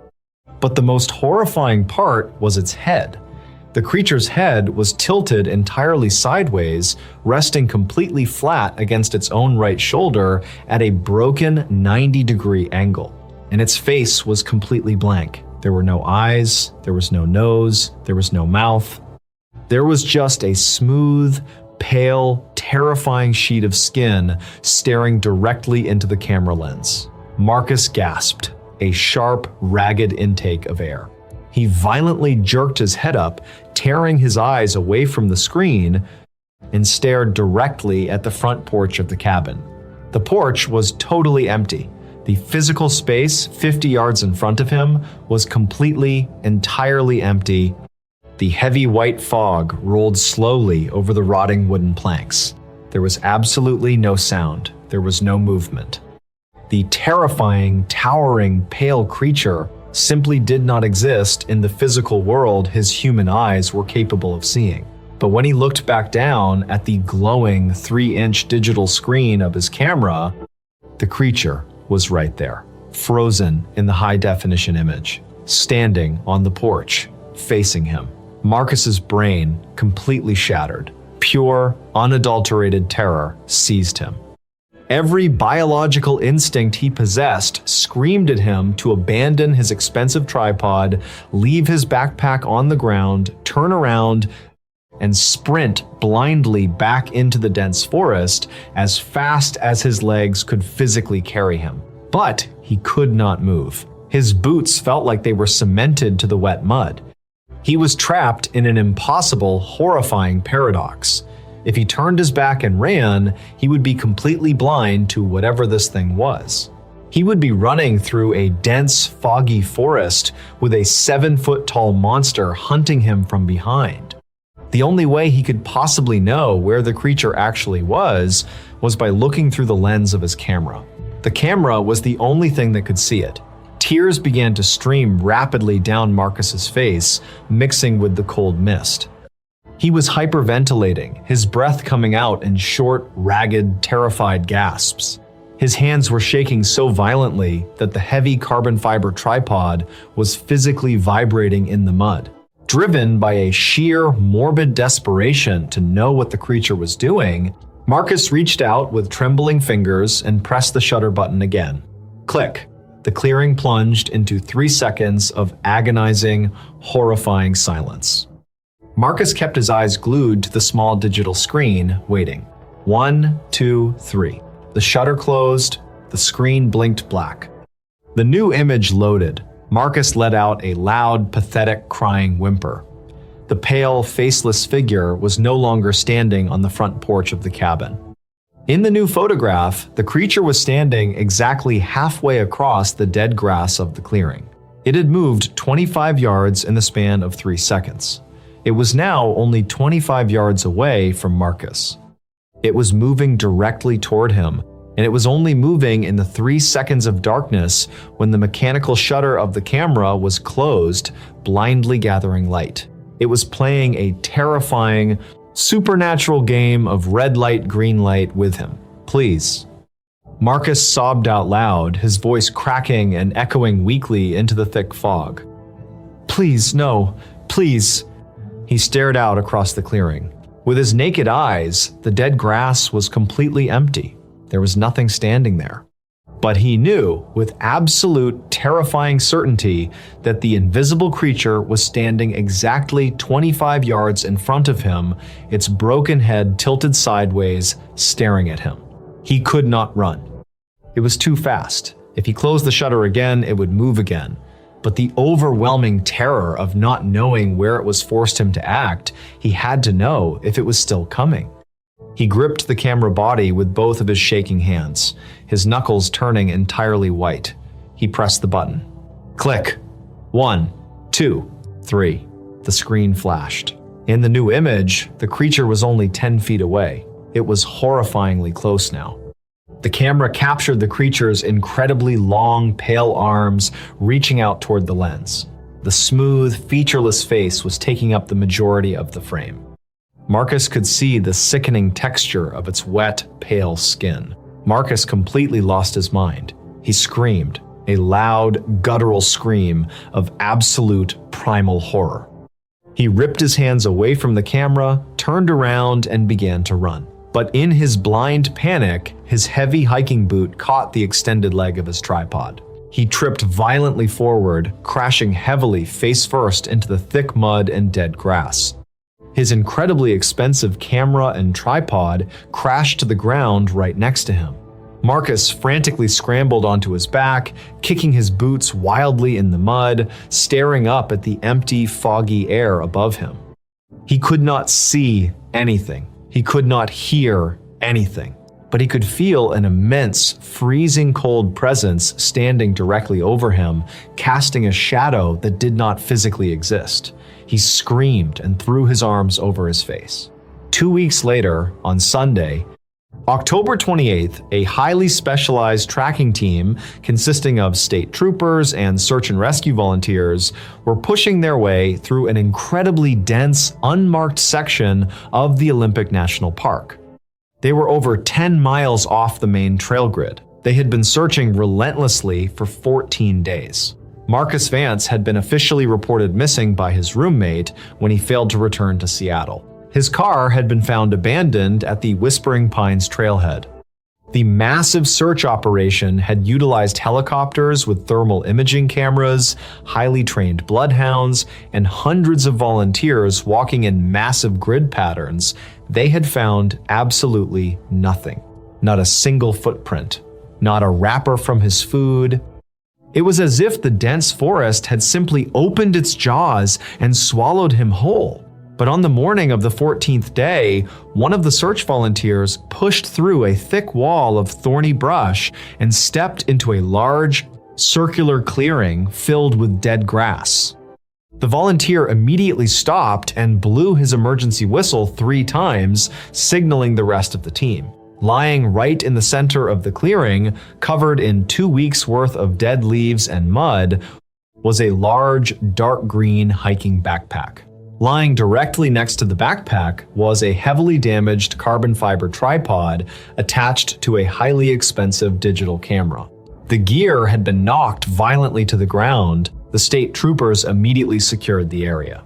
But the most horrifying part was its head. The creature's head was tilted entirely sideways, resting completely flat against its own right shoulder at a broken 90-degree angle. And its face was completely blank. There were no eyes, there was no nose, there was no mouth. There was just a smooth, pale, terrifying sheet of skin staring directly into the camera lens. Marcus gasped, a sharp, ragged intake of air. He violently jerked his head up, tearing his eyes away from the screen, and stared directly at the front porch of the cabin. The porch was totally empty. The physical space 50 yards in front of him was completely, entirely empty. The heavy white fog rolled slowly over the rotting wooden planks. There was absolutely no sound. There was no movement. The terrifying, towering, pale creature simply did not exist in the physical world his human eyes were capable of seeing. But when he looked back down at the glowing 3-inch digital screen of his camera, the creature was right there, frozen in the high-definition image, standing on the porch, facing him. Marcus's brain completely shattered. Pure, unadulterated terror seized him. Every biological instinct he possessed screamed at him to abandon his expensive tripod, leave his backpack on the ground, turn around, and sprint blindly back into the dense forest as fast as his legs could physically carry him. But he could not move. His boots felt like they were cemented to the wet mud. He was trapped in an impossible, horrifying paradox. If he turned his back and ran, he would be completely blind to whatever this thing was. He would be running through a dense, foggy forest with a 7-foot-tall monster hunting him from behind. The only way he could possibly know where the creature actually was by looking through the lens of his camera. The camera was the only thing that could see it. Tears began to stream rapidly down Marcus's face, mixing with the cold mist. He was hyperventilating, his breath coming out in short, ragged, terrified gasps. His hands were shaking so violently that the heavy carbon fiber tripod was physically vibrating in the mud. Driven by a sheer, morbid desperation to know what the creature was doing, Marcus reached out with trembling fingers and pressed the shutter button again. Click. The clearing plunged into 3 seconds of agonizing, horrifying silence. Marcus kept his eyes glued to the small digital screen, waiting. 1, 2, 3. The shutter closed, The screen blinked black. The new image loaded. Marcus let out a loud, pathetic, crying whimper. The pale, faceless figure was no longer standing on the front porch of the cabin. In the new photograph, the creature was standing exactly halfway across the dead grass of the clearing. It had moved 25 yards in the span of 3 seconds. It was now only 25 yards away from Marcus. It was moving directly toward him, and it was only moving in the 3 seconds of darkness when the mechanical shutter of the camera was closed, blindly gathering light. It was playing a terrifying, supernatural game of red light, green light with him. Please. Marcus sobbed out loud, his voice cracking and echoing weakly into the thick fog. Please, no, please. He stared out across the clearing. With his naked eyes, the dead grass was completely empty. There was nothing standing there. But he knew, with absolute, terrifying certainty, that the invisible creature was standing exactly 25 yards in front of him, its broken head tilted sideways, staring at him. He could not run. It was too fast. If he closed the shutter again, it would move again. But the overwhelming terror of not knowing where it was forced him to act, he had to know if it was still coming. He gripped the camera body with both of his shaking hands, his knuckles turning entirely white. He pressed the button. Click. 1, 2, 3. The screen flashed. In the new image, the creature was only 10 feet away. It was horrifyingly close now. The camera captured the creature's incredibly long, pale arms reaching out toward the lens. The smooth, featureless face was taking up the majority of the frame. Marcus could see the sickening texture of its wet, pale skin. Marcus completely lost his mind. He screamed, a loud, guttural scream of absolute primal horror. He ripped his hands away from the camera, turned around, and began to run. But in his blind panic, his heavy hiking boot caught the extended leg of his tripod. He tripped violently forward, crashing heavily face first into the thick mud and dead grass. His incredibly expensive camera and tripod crashed to the ground right next to him. Marcus frantically scrambled onto his back, kicking his boots wildly in the mud, staring up at the empty, foggy air above him. He could not see anything. He could not hear anything. But he could feel an immense, freezing cold presence standing directly over him, casting a shadow that did not physically exist. He screamed and threw his arms over his face. 2 weeks later, on Sunday, October 28th, a highly specialized tracking team consisting of state troopers and search and rescue volunteers were pushing their way through an incredibly dense, unmarked section of the Olympic National Park. They were over 10 miles off the main trail grid. They had been searching relentlessly for 14 days. Marcus Vance had been officially reported missing by his roommate when he failed to return to Seattle. His car had been found abandoned at the Whispering Pines trailhead. The massive search operation had utilized helicopters with thermal imaging cameras, highly trained bloodhounds, and hundreds of volunteers walking in massive grid patterns. They had found absolutely nothing. Not a single footprint. Not a wrapper from his food. It was as if the dense forest had simply opened its jaws and swallowed him whole. But on the morning of the 14th day, one of the search volunteers pushed through a thick wall of thorny brush and stepped into a large, circular clearing filled with dead grass. The volunteer immediately stopped and blew his emergency whistle 3 times, signaling the rest of the team. Lying right in the center of the clearing, covered in 2 weeks' worth of dead leaves and mud, was a large, dark green hiking backpack. Lying directly next to the backpack was a heavily damaged carbon fiber tripod attached to a highly expensive digital camera. The gear had been knocked violently to the ground. The state troopers immediately secured the area.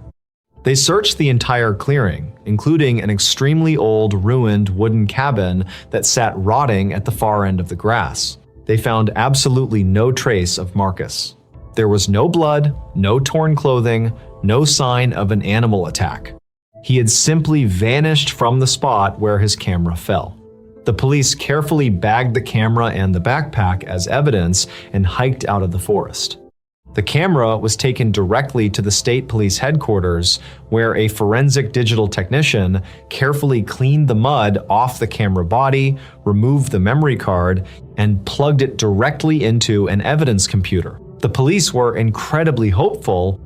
They searched the entire clearing, including an extremely old, ruined wooden cabin that sat rotting at the far end of the grass. They found absolutely no trace of Marcus. There was no blood, no torn clothing, no sign of an animal attack. He had simply vanished from the spot where his camera fell. The police carefully bagged the camera and the backpack as evidence and hiked out of the forest. The camera was taken directly to the state police headquarters, where a forensic digital technician carefully cleaned the mud off the camera body, removed the memory card, and plugged it directly into an evidence computer. The police were incredibly hopeful.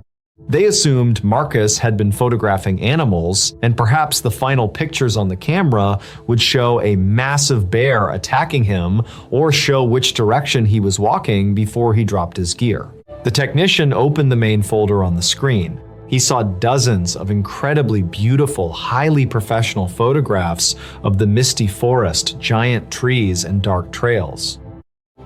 They assumed Marcus had been photographing animals, and perhaps the final pictures on the camera would show a massive bear attacking him or show which direction he was walking before he dropped his gear. The technician opened the main folder on the screen. He saw dozens of incredibly beautiful, highly professional photographs of the misty forest, giant trees, and dark trails.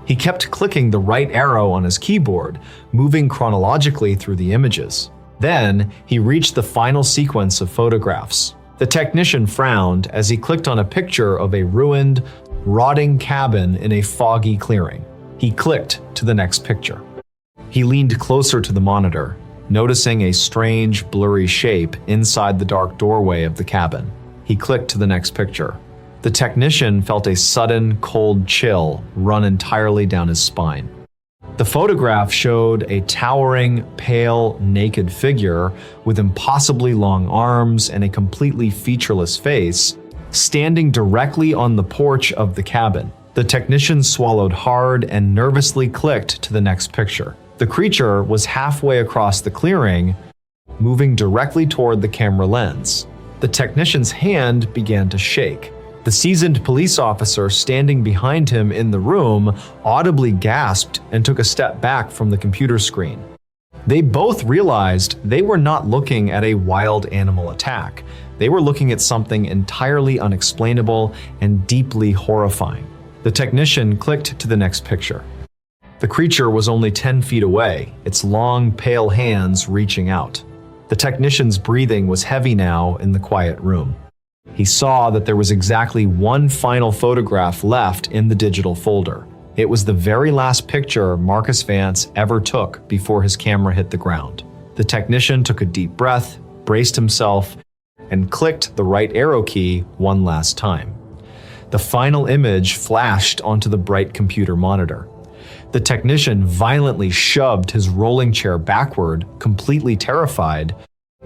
He kept clicking the right arrow on his keyboard, moving chronologically through the images. Then, he reached the final sequence of photographs. The technician frowned as he clicked on a picture of a ruined, rotting cabin in a foggy clearing. He clicked to the next picture. He leaned closer to the monitor, noticing a strange, blurry shape inside the dark doorway of the cabin. He clicked to the next picture. The technician felt a sudden, cold chill run entirely down his spine. The photograph showed a towering, pale, naked figure with impossibly long arms and a completely featureless face, standing directly on the porch of the cabin. The technician swallowed hard and nervously clicked to the next picture. The creature was halfway across the clearing, moving directly toward the camera lens. The technician's hand began to shake. The seasoned police officer standing behind him in the room audibly gasped and took a step back from the computer screen. They both realized they were not looking at a wild animal attack. They were looking at something entirely unexplainable and deeply horrifying. The technician clicked to the next picture. The creature was only 10 feet away, its long, pale hands reaching out. The technician's breathing was heavy now in the quiet room. He saw that there was exactly one final photograph left in the digital folder. It was the very last picture Marcus Vance ever took before his camera hit the ground. The technician took a deep breath, braced himself, and clicked the right arrow key one last time. The final image flashed onto the bright computer monitor. The technician violently shoved his rolling chair backward, completely terrified,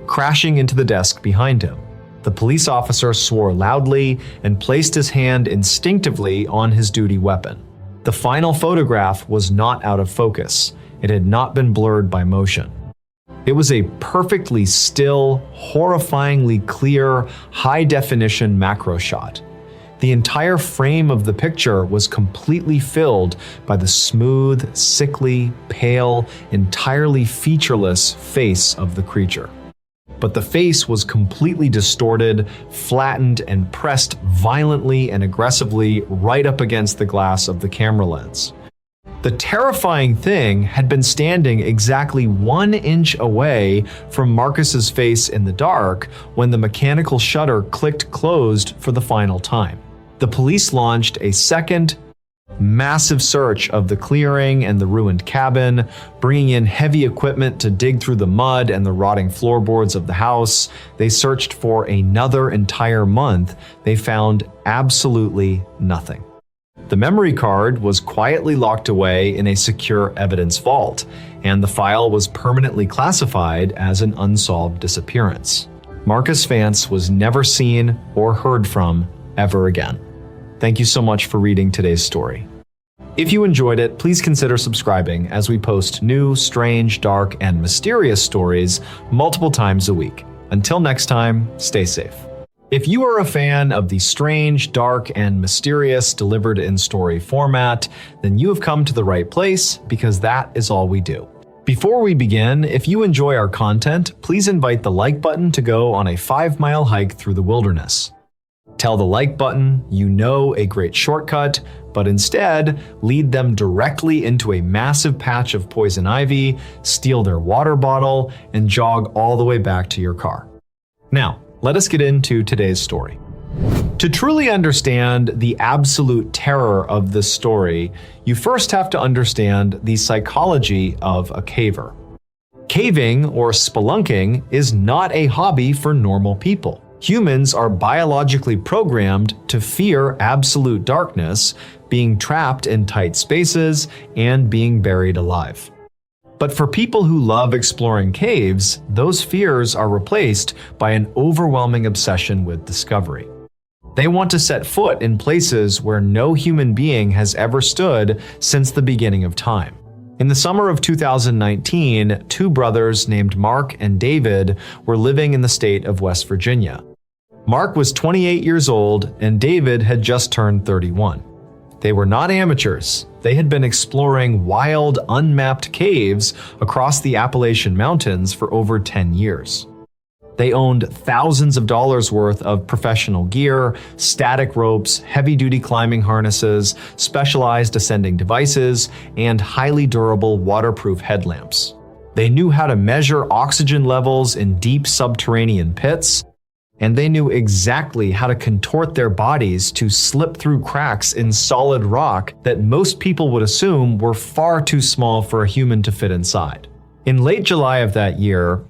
crashing into the desk behind him. The police officer swore loudly and placed his hand instinctively on his duty weapon. The final photograph was not out of focus. It had not been blurred by motion. It was a perfectly still, horrifyingly clear, high-definition macro shot. The entire frame of the picture was completely filled by the smooth, sickly, pale, entirely featureless face of the creature. But the face was completely distorted, flattened, and pressed violently and aggressively right up against the glass of the camera lens. The terrifying thing had been standing exactly 1 inch away from Marcus's face in the dark when the mechanical shutter clicked closed for the final time. The police launched a second, massive search of the clearing and the ruined cabin, bringing in heavy equipment to dig through the mud and the rotting floorboards of the house. They searched for another entire month. They found absolutely nothing. The memory card was quietly locked away in a secure evidence vault, and the file was permanently classified as an unsolved disappearance. Marcus Vance was never seen or heard from ever again. Thank you so much for reading today's story. If you enjoyed it, please consider subscribing as we post new, strange, dark, and mysterious stories multiple times a week. Until next time, stay safe. If you are a fan of the strange, dark, and mysterious delivered in story format, then you have come to the right place because that is all we do. Before we begin, if you enjoy our content, please invite the like button to go on a 5-mile hike through the wilderness. Tell the like button you know a great shortcut, but instead lead them directly into a massive patch of poison ivy, steal their water bottle, and jog all the way back to your car. Now, let us get into today's story. To truly understand the absolute terror of this story, you first have to understand the psychology of a caver. Caving or spelunking is not a hobby for normal people. Humans are biologically programmed to fear absolute darkness, being trapped in tight spaces, and being buried alive. But for people who love exploring caves, those fears are replaced by an overwhelming obsession with discovery. They want to set foot in places where no human being has ever stood since the beginning of time. In the summer of 2019, two brothers named Mark and David were living in the state of West Virginia. Mark was 28 years old and David had just turned 31. They were not amateurs. They had been exploring wild, unmapped caves across the Appalachian Mountains for over 10 years. They owned thousands of dollars worth of professional gear, static ropes, heavy-duty climbing harnesses, specialized ascending devices, and highly durable waterproof headlamps. They knew how to measure oxygen levels in deep subterranean pits, and they knew exactly how to contort their bodies to slip through cracks in solid rock that most people would assume were far too small for a human to fit inside. In late July of that year,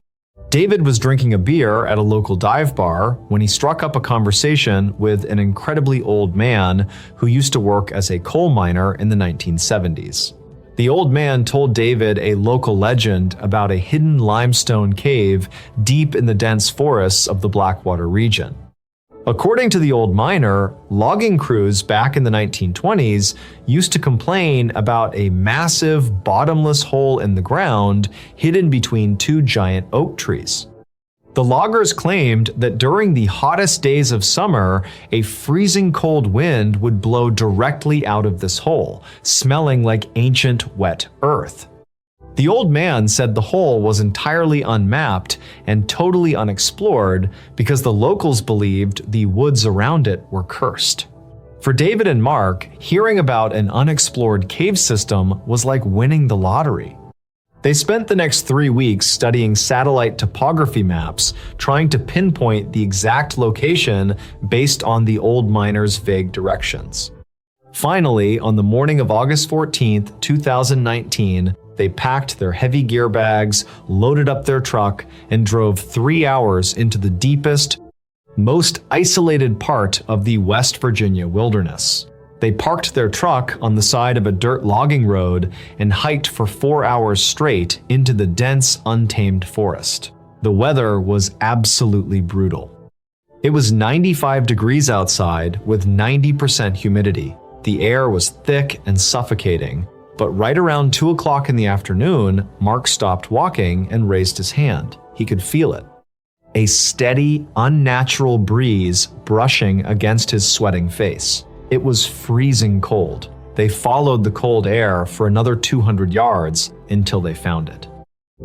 David was drinking a beer at a local dive bar when he struck up a conversation with an incredibly old man who used to work as a coal miner in the 1970s. The old man told David a local legend about a hidden limestone cave deep in the dense forests of the Blackwater region. According to the old miner, logging crews back in the 1920s used to complain about a massive, bottomless hole in the ground hidden between two giant oak trees. The loggers claimed that during the hottest days of summer, a freezing cold wind would blow directly out of this hole, smelling like ancient wet earth. The old man said the hole was entirely unmapped and totally unexplored because the locals believed the woods around it were cursed. For David and Mark, hearing about an unexplored cave system was like winning the lottery. They spent the next 3 weeks studying satellite topography maps, trying to pinpoint the exact location based on the old miner's vague directions. Finally, on the morning of August 14, 2019, they packed their heavy gear bags, loaded up their truck, and drove 3 hours into the deepest, most isolated part of the West Virginia wilderness. They parked their truck on the side of a dirt logging road and hiked for 4 hours straight into the dense, untamed forest. The weather was absolutely brutal. It was 95 degrees outside with 90% humidity. The air was thick and suffocating. But right around 2 o'clock in the afternoon, Mark stopped walking and raised his hand. He could feel it. A steady, unnatural breeze brushing against his sweating face. It was freezing cold. They followed the cold air for another 200 yards until they found it.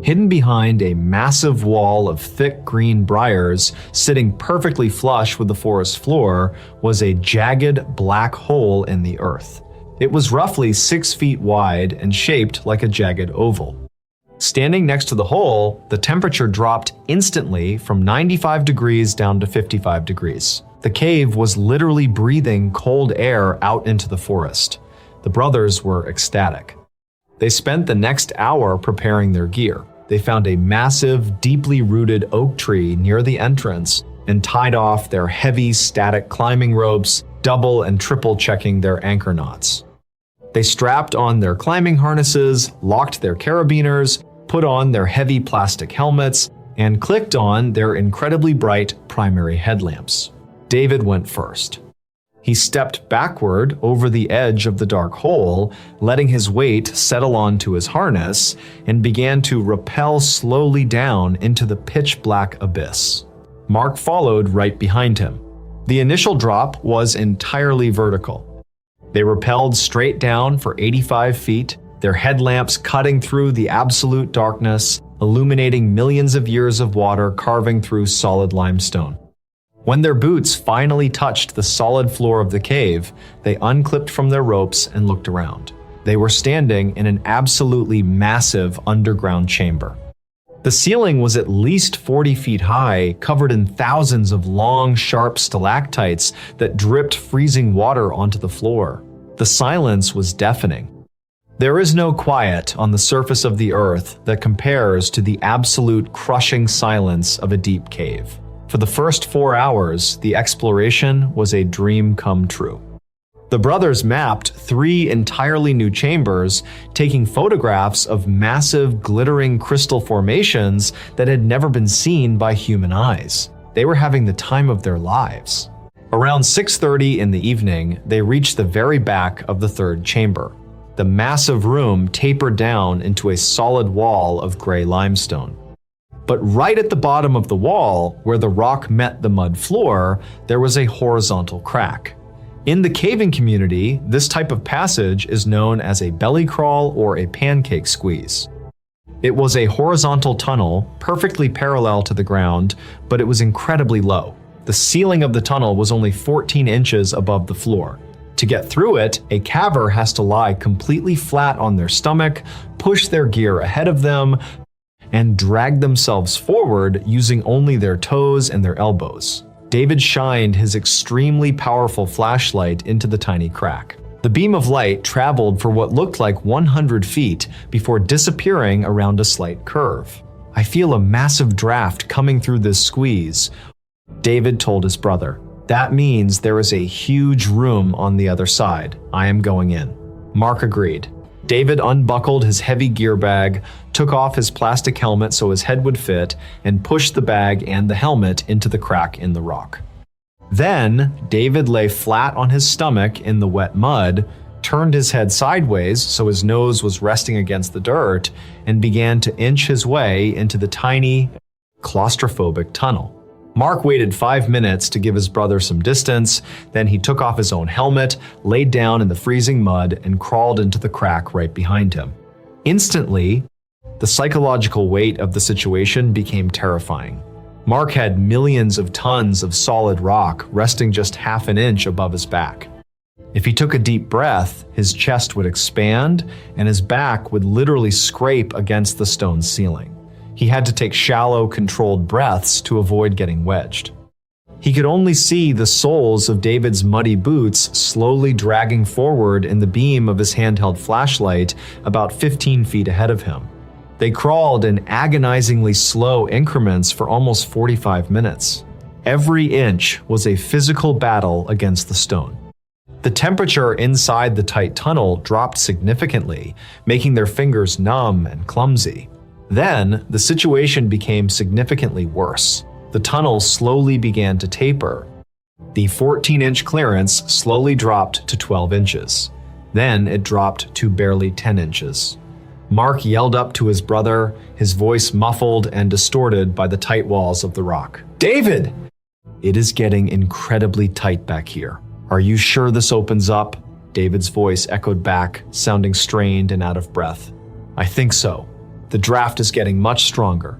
Hidden behind a massive wall of thick green briars, sitting perfectly flush with the forest floor, was a jagged black hole in the earth. It was roughly 6 feet wide and shaped like a jagged oval. Standing next to the hole, the temperature dropped instantly from 95 degrees down to 55 degrees. The cave was literally breathing cold air out into the forest. The brothers were ecstatic. They spent the next hour preparing their gear. They found a massive, deeply rooted oak tree near the entrance and tied off their heavy, static climbing ropes, double and triple checking their anchor knots. They strapped on their climbing harnesses, locked their carabiners, put on their heavy plastic helmets, and clicked on their incredibly bright primary headlamps. David went first. He stepped backward over the edge of the dark hole, letting his weight settle onto his harness, and began to rappel slowly down into the pitch-black abyss. Mark followed right behind him. The initial drop was entirely vertical. They rappelled straight down for 85 feet, their headlamps cutting through the absolute darkness, illuminating millions of years of water carving through solid limestone. When their boots finally touched the solid floor of the cave, they unclipped from their ropes and looked around. They were standing in an absolutely massive underground chamber. The ceiling was at least 40 feet high, covered in thousands of long, sharp stalactites that dripped freezing water onto the floor. The silence was deafening. There is no quiet on the surface of the earth that compares to the absolute crushing silence of a deep cave. For the first 4 hours, the exploration was a dream come true. The brothers mapped 3 entirely new chambers, taking photographs of massive, glittering crystal formations that had never been seen by human eyes. They were having the time of their lives. Around 6:30 in the evening, they reached the very back of the 3rd chamber. The massive room tapered down into a solid wall of gray limestone. But right at the bottom of the wall, where the rock met the mud floor, there was a horizontal crack. In the caving community, this type of passage is known as a belly crawl or a pancake squeeze. It was a horizontal tunnel, perfectly parallel to the ground, but it was incredibly low. The ceiling of the tunnel was only 14 inches above the floor. To get through it, a caver has to lie completely flat on their stomach, push their gear ahead of them, and drag themselves forward using only their toes and their elbows. David shined his extremely powerful flashlight into the tiny crack. The beam of light traveled for what looked like 100 feet before disappearing around a slight curve. "I feel a massive draft coming through this squeeze," David told his brother. "That means there is a huge room on the other side. I am going in." Mark agreed. David unbuckled his heavy gear bag, took off his plastic helmet so his head would fit, and pushed the bag and the helmet into the crack in the rock. Then, David lay flat on his stomach in the wet mud, turned his head sideways so his nose was resting against the dirt, and began to inch his way into the tiny, claustrophobic tunnel. Mark waited 5 minutes to give his brother some distance, then he took off his own helmet, laid down in the freezing mud, and crawled into the crack right behind him. Instantly, the psychological weight of the situation became terrifying. Mark had millions of tons of solid rock resting just half an inch above his back. If he took a deep breath, his chest would expand, and his back would literally scrape against the stone ceiling. He had to take shallow, controlled breaths to avoid getting wedged. He could only see the soles of David's muddy boots slowly dragging forward in the beam of his handheld flashlight about 15 feet ahead of him. They crawled in agonizingly slow increments for almost 45 minutes. Every inch was a physical battle against the stone. The temperature inside the tight tunnel dropped significantly, making their fingers numb and clumsy. Then, the situation became significantly worse. The tunnel slowly began to taper. The 14-inch clearance slowly dropped to 12 inches. Then it dropped to barely 10 inches. Mark yelled up to his brother, his voice muffled and distorted by the tight walls of the rock. "David! It is getting incredibly tight back here. Are you sure this opens up?" David's voice echoed back, sounding strained and out of breath. "I think so. The draft is getting much stronger.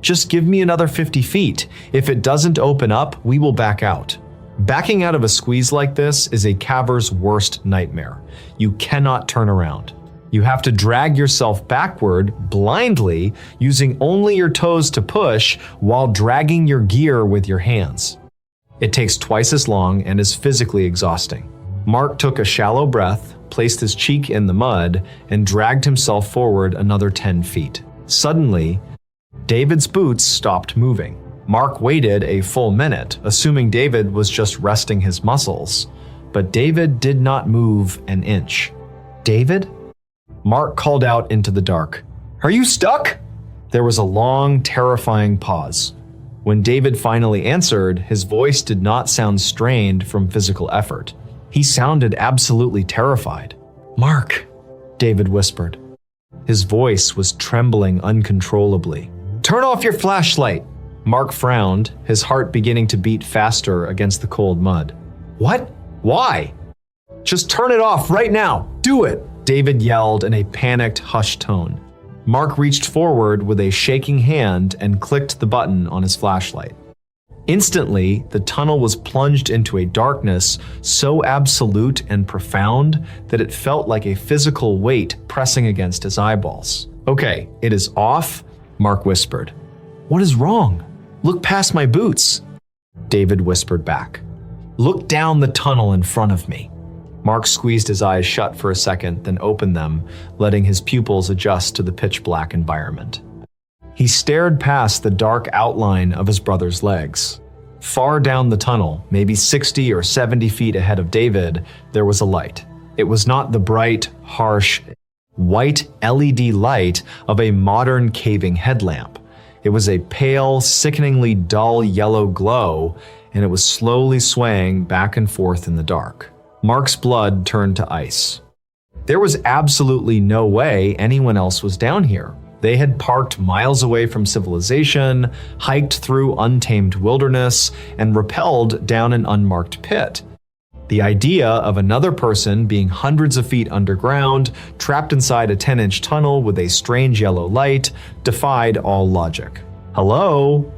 Just give me another 50 feet. If it doesn't open up, we will back out." Backing out of a squeeze like this is a caver's worst nightmare. You cannot turn around. You have to drag yourself backward blindly, using only your toes to push while dragging your gear with your hands. It takes twice as long and is physically exhausting. Mark took a shallow breath, placed his cheek in the mud, and dragged himself forward another 10 feet. Suddenly, David's boots stopped moving. Mark waited a full minute, assuming David was just resting his muscles. But David did not move an inch. "David?" Mark called out into the dark. "Are you stuck?" There was a long, terrifying pause. When David finally answered, his voice did not sound strained from physical effort. He sounded absolutely terrified. "Mark," David whispered. His voice was trembling uncontrollably. "Turn off your flashlight." Mark frowned, his heart beginning to beat faster against the cold mud. "What? Why?" "Just turn it off right now. Do it," David yelled in a panicked, hushed tone. Mark reached forward with a shaking hand and clicked the button on his flashlight. Instantly, the tunnel was plunged into a darkness so absolute and profound that it felt like a physical weight pressing against his eyeballs. "Okay, it is off," Mark whispered. "What is wrong? Look past my boots," David whispered back. "Look down the tunnel in front of me." Mark squeezed his eyes shut for a second, then opened them, letting his pupils adjust to the pitch-black environment. He stared past the dark outline of his brother's legs. Far down the tunnel, maybe 60 or 70 feet ahead of David, there was a light. It was not the bright, harsh, white LED light of a modern caving headlamp. It was a pale, sickeningly dull yellow glow, and it was slowly swaying back and forth in the dark. Mark's blood turned to ice. There was absolutely no way anyone else was down here. They had parked miles away from civilization, hiked through untamed wilderness, and rappelled down an unmarked pit. The idea of another person being hundreds of feet underground, trapped inside a 10-inch tunnel with a strange yellow light, defied all logic. "Hello?"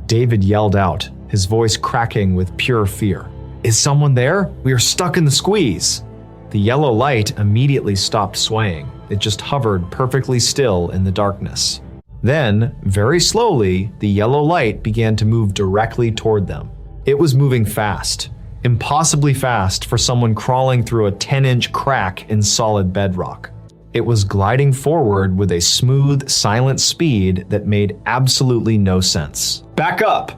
David yelled out, his voice cracking with pure fear. "Is someone there? We are stuck in the squeeze." The yellow light immediately stopped swaying. It just hovered perfectly still in the darkness. Then, very slowly, the yellow light began to move directly toward them. It was moving fast. Impossibly fast for someone crawling through a 10-inch crack in solid bedrock. It was gliding forward with a smooth, silent speed that made absolutely no sense. "Back up!"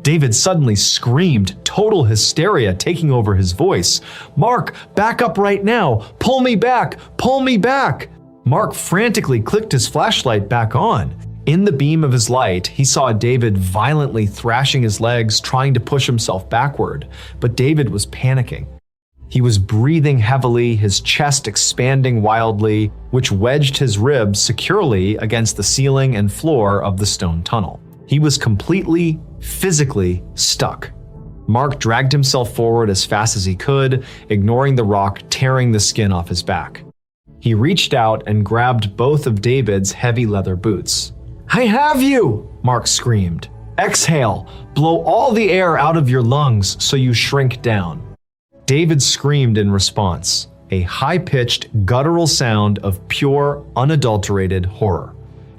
David suddenly screamed, total hysteria taking over his voice. "Mark, back up right now! Pull me back! Pull me back!" Mark frantically clicked his flashlight back on. In the beam of his light, he saw David violently thrashing his legs, trying to push himself backward, but David was panicking. He was breathing heavily, his chest expanding wildly, which wedged his ribs securely against the ceiling and floor of the stone tunnel. He was completely, physically stuck. Mark dragged himself forward as fast as he could, ignoring the rock tearing the skin off his back. He reached out and grabbed both of David's heavy leather boots. "I have you!" Mark screamed. "Exhale! Blow all the air out of your lungs so you shrink down." David screamed in response, a high-pitched, guttural sound of pure, unadulterated horror.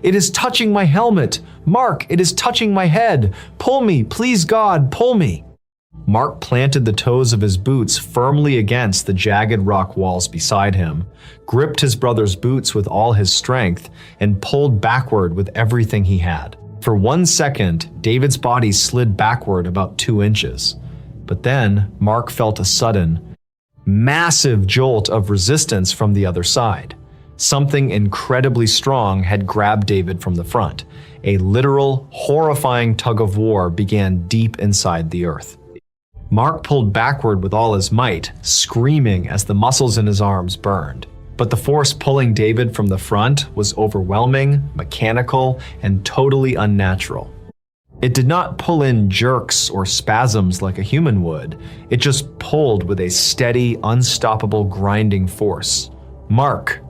"It is touching my helmet! Mark, it is touching my head! Pull me, please God, pull me!" Mark planted the toes of his boots firmly against the jagged rock walls beside him, gripped his brother's boots with all his strength, and pulled backward with everything he had. For 1 second, David's body slid backward about 2 inches. But then, Mark felt a sudden, massive jolt of resistance from the other side. Something incredibly strong had grabbed David from the front. A literal, horrifying tug of war began deep inside the earth. Mark pulled backward with all his might, screaming as the muscles in his arms burned. But the force pulling David from the front was overwhelming, mechanical, and totally unnatural. It did not pull in jerks or spasms like a human would. It just pulled with a steady, unstoppable grinding force. "Mark!"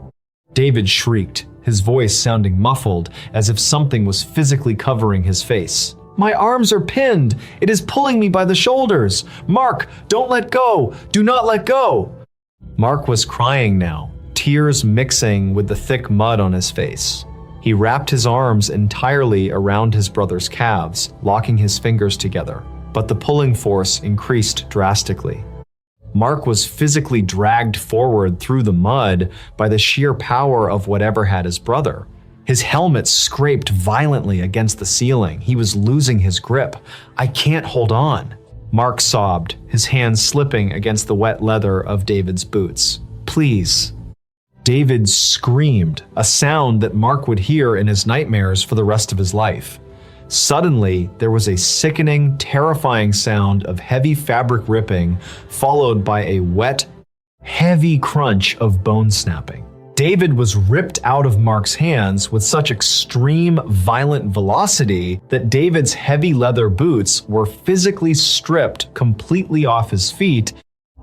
David shrieked, his voice sounding muffled, as if something was physically covering his face. "My arms are pinned! It is pulling me by the shoulders! Mark, don't let go! Do not let go!" Mark was crying now, tears mixing with the thick mud on his face. He wrapped his arms entirely around his brother's calves, locking his fingers together, but the pulling force increased drastically. Mark was physically dragged forward through the mud by the sheer power of whatever had his brother. His helmet scraped violently against the ceiling. He was losing his grip. "I can't hold on." Mark sobbed, his hands slipping against the wet leather of David's boots. "Please." David screamed, a sound that Mark would hear in his nightmares for the rest of his life. Suddenly, there was a sickening, terrifying sound of heavy fabric ripping, followed by a wet, heavy crunch of bone snapping. David was ripped out of Mark's hands with such extreme, violent velocity that David's heavy leather boots were physically stripped completely off his feet,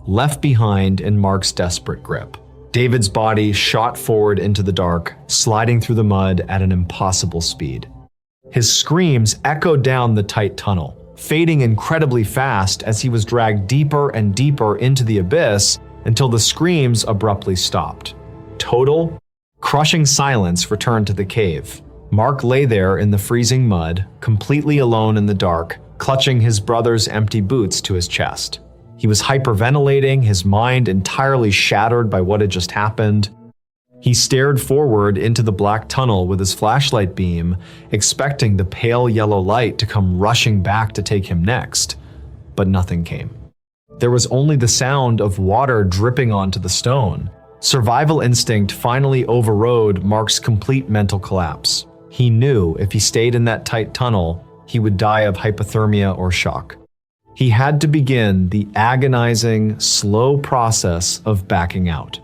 left behind in Mark's desperate grip. David's body shot forward into the dark, sliding through the mud at an impossible speed. His screams echoed down the tight tunnel, fading incredibly fast as he was dragged deeper and deeper into the abyss until the screams abruptly stopped. Total, crushing silence returned to the cave. Mark lay there in the freezing mud, completely alone in the dark, clutching his brother's empty boots to his chest. He was hyperventilating, his mind entirely shattered by what had just happened. He stared forward into the black tunnel with his flashlight beam, expecting the pale yellow light to come rushing back to take him next. But nothing came. There was only the sound of water dripping onto the stone. Survival instinct finally overrode Mark's complete mental collapse. He knew if he stayed in that tight tunnel, he would die of hypothermia or shock. He had to begin the agonizing, slow process of backing out.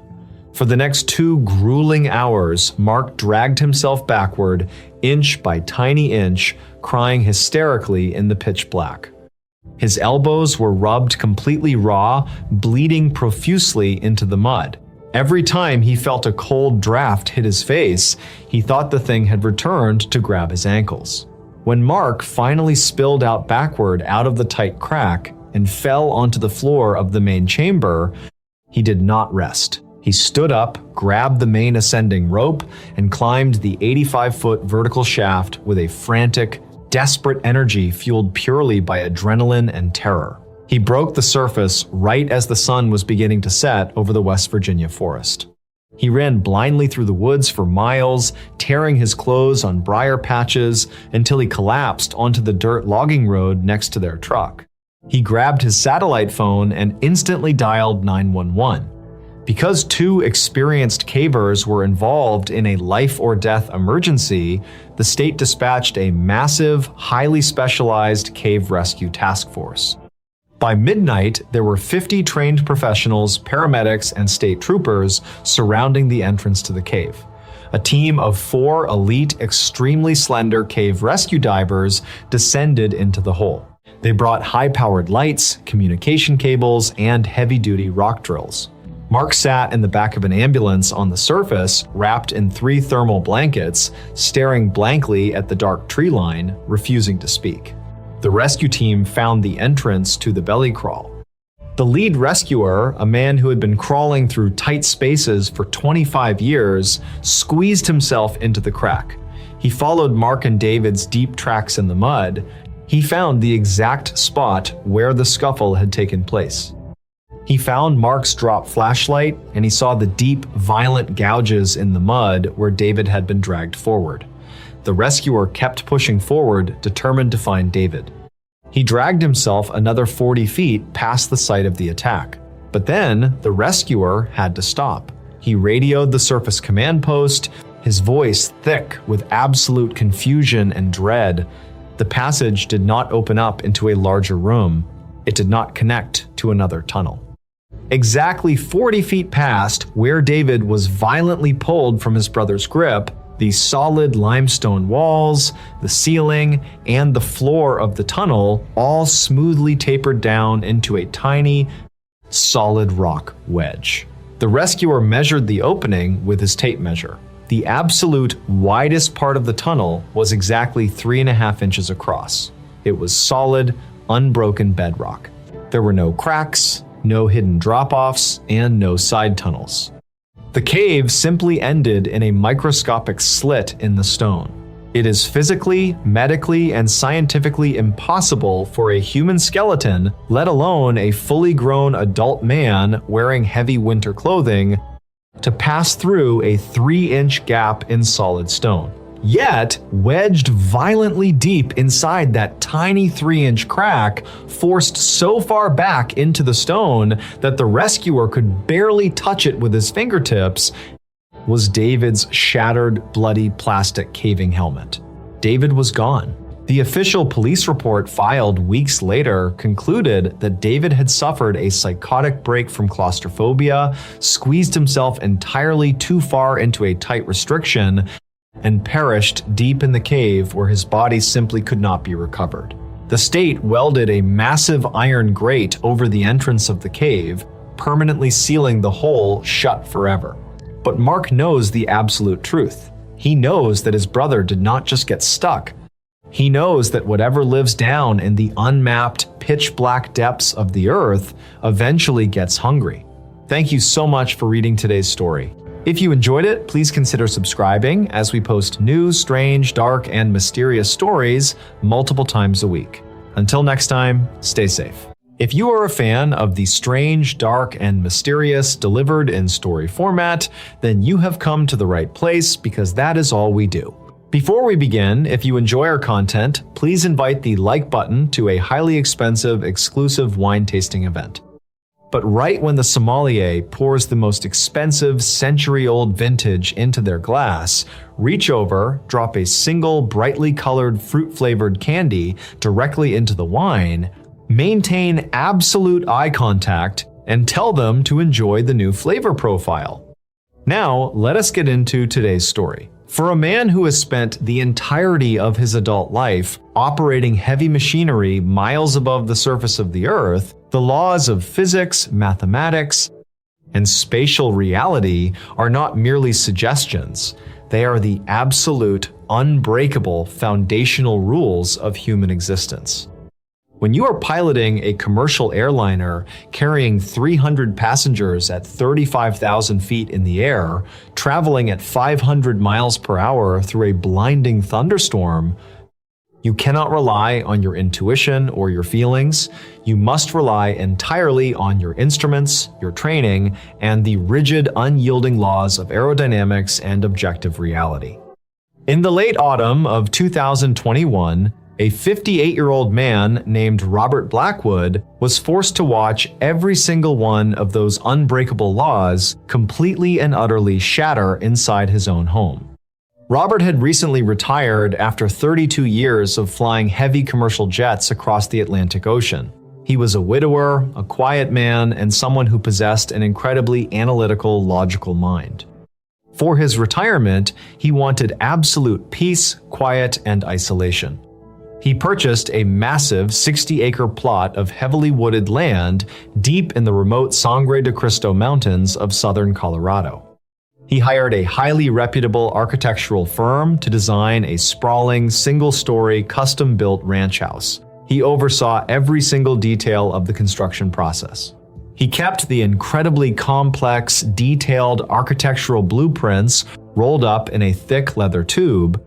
For the next 2 grueling hours, Mark dragged himself backward, inch by tiny inch, crying hysterically in the pitch black. His elbows were rubbed completely raw, bleeding profusely into the mud. Every time he felt a cold draft hit his face, he thought the thing had returned to grab his ankles. When Mark finally spilled out backward out of the tight crack and fell onto the floor of the main chamber, he did not rest. He stood up, grabbed the main ascending rope, and climbed the 85-foot vertical shaft with a frantic, desperate energy fueled purely by adrenaline and terror. He broke the surface right as the sun was beginning to set over the West Virginia forest. He ran blindly through the woods for miles, tearing his clothes on briar patches until he collapsed onto the dirt logging road next to their truck. He grabbed his satellite phone and instantly dialed 911. Because 2 experienced cavers were involved in a life-or-death emergency, the state dispatched a massive, highly specialized cave rescue task force. By midnight, there were 50 trained professionals, paramedics, and state troopers surrounding the entrance to the cave. A team of 4 elite, extremely slender cave rescue divers descended into the hole. They brought high-powered lights, communication cables, and heavy-duty rock drills. Mark sat in the back of an ambulance on the surface, wrapped in 3 thermal blankets, staring blankly at the dark tree line, refusing to speak. The rescue team found the entrance to the belly crawl. The lead rescuer, a man who had been crawling through tight spaces for 25 years, squeezed himself into the crack. He followed Mark and David's deep tracks in the mud. He found the exact spot where the scuffle had taken place. He found Mark's drop flashlight, and he saw the deep, violent gouges in the mud where David had been dragged forward. The rescuer kept pushing forward, determined to find David. He dragged himself another 40 feet past the site of the attack. But then, the rescuer had to stop. He radioed the surface command post, his voice thick with absolute confusion and dread. The passage did not open up into a larger room. It did not connect to another tunnel. Exactly 40 feet past where David was violently pulled from his brother's grip, the solid limestone walls, the ceiling, and the floor of the tunnel all smoothly tapered down into a tiny, solid rock wedge. The rescuer measured the opening with his tape measure. The absolute widest part of the tunnel was exactly 3.5 inches across. It was solid, unbroken bedrock. There were no cracks, no hidden drop-offs, and no side tunnels. The cave simply ended in a microscopic slit in the stone. It is physically, medically, and scientifically impossible for a human skeleton, let alone a fully grown adult man wearing heavy winter clothing, to pass through a 3-inch gap in solid stone. Yet, wedged violently deep inside that tiny 3-inch crack, forced so far back into the stone that the rescuer could barely touch it with his fingertips, was David's shattered, bloody plastic caving helmet. David was gone. The official police report filed weeks later concluded that David had suffered a psychotic break from claustrophobia, squeezed himself entirely too far into a tight restriction, and perished deep in the cave where his body simply could not be recovered. The state welded a massive iron grate over the entrance of the cave, permanently sealing the hole shut forever. But Mark knows the absolute truth. He knows that his brother did not just get stuck. He knows that whatever lives down in the unmapped, pitch-black depths of the earth eventually gets hungry. Thank you so much for reading today's story. If you enjoyed it, please consider subscribing as we post new, strange, dark, and mysterious stories multiple times a week. Until next time, stay safe. If you are a fan of the strange, dark, and mysterious delivered in story format, then you have come to the right place because that is all we do. Before we begin, if you enjoy our content, please invite the like button to a highly expensive, exclusive wine tasting event. But right when the sommelier pours the most expensive, century-old vintage into their glass, reach over, drop a single brightly colored fruit-flavored candy directly into the wine, maintain absolute eye contact, and tell them to enjoy the new flavor profile. Now, let us get into today's story. For a man who has spent the entirety of his adult life operating heavy machinery miles above the surface of the Earth, the laws of physics, mathematics, and spatial reality are not merely suggestions. They are the absolute, unbreakable, foundational rules of human existence. When you are piloting a commercial airliner carrying 300 passengers at 35,000 feet in the air, traveling at 500 miles per hour through a blinding thunderstorm, you cannot rely on your intuition or your feelings. You must rely entirely on your instruments, your training, and the rigid, unyielding laws of aerodynamics and objective reality. In the late autumn of 2021, a 58-year-old man named Robert Blackwood was forced to watch every single one of those unbreakable laws completely and utterly shatter inside his own home. Robert had recently retired after 32 years of flying heavy commercial jets across the Atlantic Ocean. He was a widower, a quiet man, and someone who possessed an incredibly analytical, logical mind. For his retirement, he wanted absolute peace, quiet, and isolation. He purchased a massive 60-acre plot of heavily wooded land deep in the remote Sangre de Cristo Mountains of southern Colorado. He hired a highly reputable architectural firm to design a sprawling, single-story, custom-built ranch house. He oversaw every single detail of the construction process. He kept the incredibly complex, detailed architectural blueprints rolled up in a thick leather tube,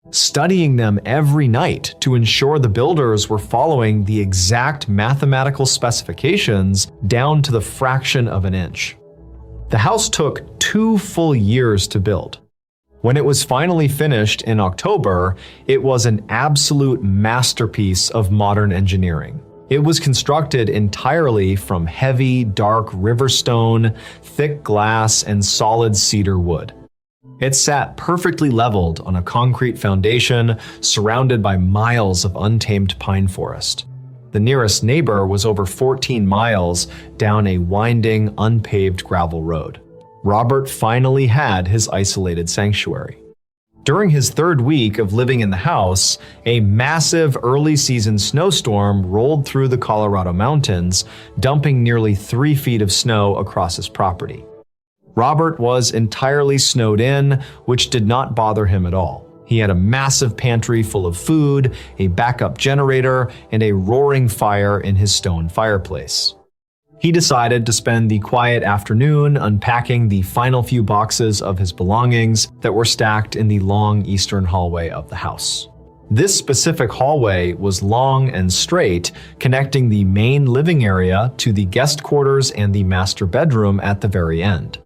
studying them every night to ensure the builders were following the exact mathematical specifications down to the fraction of an inch. The house took 2 full years to build. When it was finally finished in October, it was an absolute masterpiece of modern engineering. It was constructed entirely from heavy, dark river stone, thick glass, and solid cedar wood. It sat perfectly leveled on a concrete foundation surrounded by miles of untamed pine forest. The nearest neighbor was over 14 miles down a winding, unpaved gravel road. Robert finally had his isolated sanctuary. During his 3rd week of living in the house, a massive early-season snowstorm rolled through the Colorado mountains, dumping nearly 3 feet of snow across his property. Robert was entirely snowed in, which did not bother him at all. He had a massive pantry full of food, a backup generator, and a roaring fire in his stone fireplace. He decided to spend the quiet afternoon unpacking the final few boxes of his belongings that were stacked in the long eastern hallway of the house. This specific hallway was long and straight, connecting the main living area to the guest quarters and the master bedroom at the very end.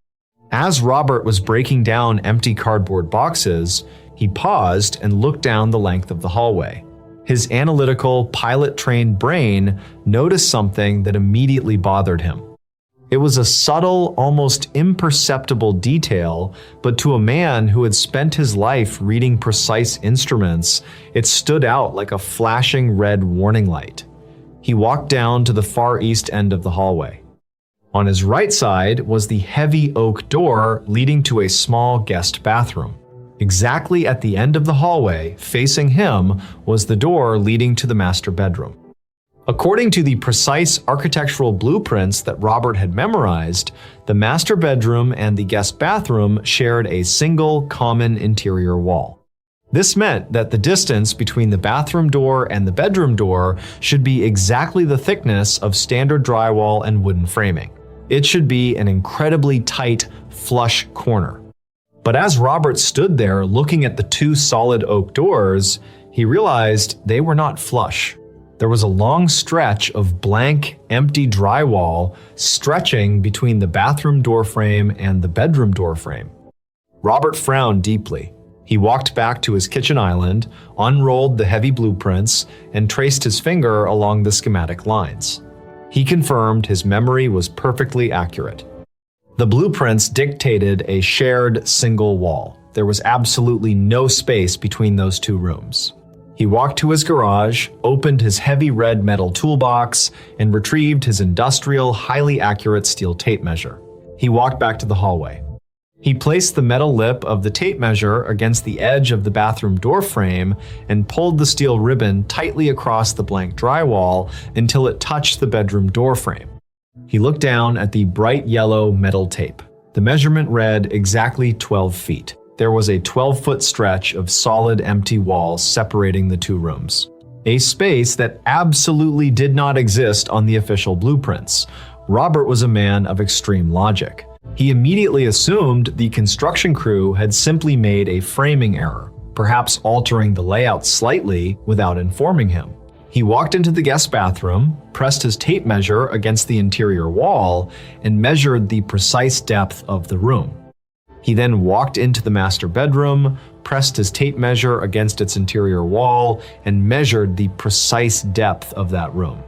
As Robert was breaking down empty cardboard boxes, he paused and looked down the length of the hallway. His analytical, pilot-trained brain noticed something that immediately bothered him. It was a subtle, almost imperceptible detail, but to a man who had spent his life reading precise instruments, it stood out like a flashing red warning light. He walked down to the far east end of the hallway. On his right side was the heavy oak door leading to a small guest bathroom. Exactly at the end of the hallway, facing him, was the door leading to the master bedroom. According to the precise architectural blueprints that Robert had memorized, the master bedroom and the guest bathroom shared a single common interior wall. This meant that the distance between the bathroom door and the bedroom door should be exactly the thickness of standard drywall and wooden framing. It should be an incredibly tight, flush corner. But as Robert stood there looking at the 2 solid oak doors, he realized they were not flush. There was a long stretch of blank, empty drywall stretching between the bathroom doorframe and the bedroom doorframe. Robert frowned deeply. He walked back to his kitchen island, unrolled the heavy blueprints, and traced his finger along the schematic lines. He confirmed his memory was perfectly accurate. The blueprints dictated a shared single wall. There was absolutely no space between those two rooms. He walked to his garage, opened his heavy red metal toolbox, and retrieved his industrial, highly accurate steel tape measure. He walked back to the hallway. He placed the metal lip of the tape measure against the edge of the bathroom door frame and pulled the steel ribbon tightly across the blank drywall until it touched the bedroom door frame. He looked down at the bright yellow metal tape. The measurement read exactly 12 feet. There was a 12-foot stretch of solid empty walls separating the two rooms. A space that absolutely did not exist on the official blueprints. Robert was a man of extreme logic. He immediately assumed the construction crew had simply made a framing error, perhaps altering the layout slightly without informing him. He walked into the guest bathroom, pressed his tape measure against the interior wall, and measured the precise depth of the room. He then walked into the master bedroom, pressed his tape measure against its interior wall, and measured the precise depth of that room.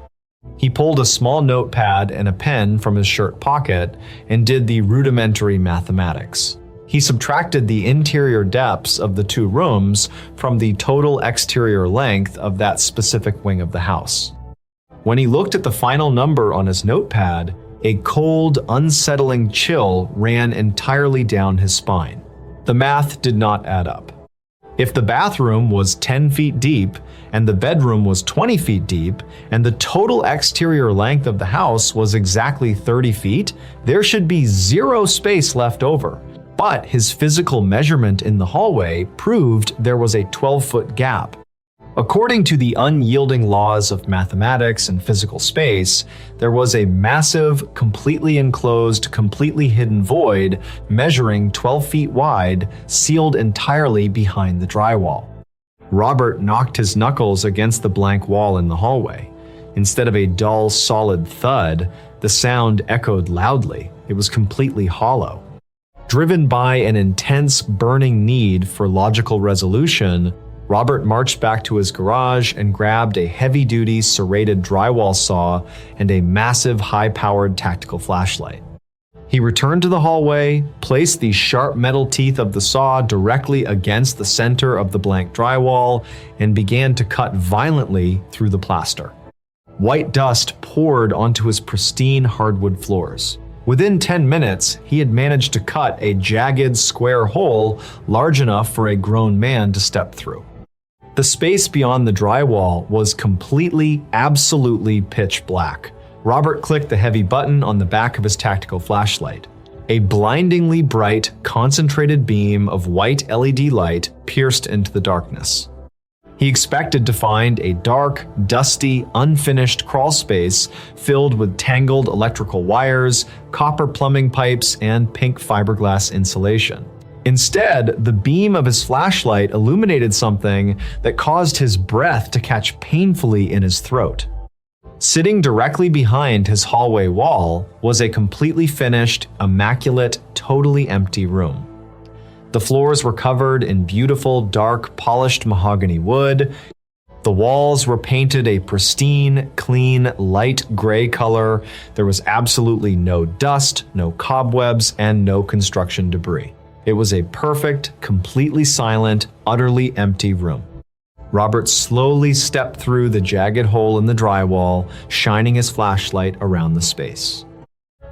He pulled a small notepad and a pen from his shirt pocket and did the rudimentary mathematics. He subtracted the interior depths of the two rooms from the total exterior length of that specific wing of the house. When he looked at the final number on his notepad, a cold, unsettling chill ran entirely down his spine. The math did not add up. If the bathroom was 10 feet deep and the bedroom was 20 feet deep and the total exterior length of the house was exactly 30 feet, there should be zero space left over. But his physical measurement in the hallway proved there was a 12-foot gap. According to the unyielding laws of mathematics and physical space, there was a massive, completely enclosed, completely hidden void measuring 12 feet wide, sealed entirely behind the drywall. Robert knocked his knuckles against the blank wall in the hallway. Instead of a dull, solid thud, the sound echoed loudly. It was completely hollow. Driven by an intense, burning need for logical resolution, Robert marched back to his garage and grabbed a heavy-duty serrated drywall saw and a massive high-powered tactical flashlight. He returned to the hallway, placed the sharp metal teeth of the saw directly against the center of the blank drywall, and began to cut violently through the plaster. White dust poured onto his pristine hardwood floors. Within 10 minutes, he had managed to cut a jagged, square hole large enough for a grown man to step through. The space beyond the drywall was completely, absolutely pitch black. Robert clicked the heavy button on the back of his tactical flashlight. A blindingly bright, concentrated beam of white LED light pierced into the darkness. He expected to find a dark, dusty, unfinished crawl space filled with tangled electrical wires, copper plumbing pipes, and pink fiberglass insulation. Instead, the beam of his flashlight illuminated something that caused his breath to catch painfully in his throat. Sitting directly behind his hallway wall was a completely finished, immaculate, totally empty room. The floors were covered in beautiful, dark, polished mahogany wood. The walls were painted a pristine, clean, light gray color. There was absolutely no dust, no cobwebs, and no construction debris. It was a perfect, completely silent, utterly empty room. Robert slowly stepped through the jagged hole in the drywall, shining his flashlight around the space.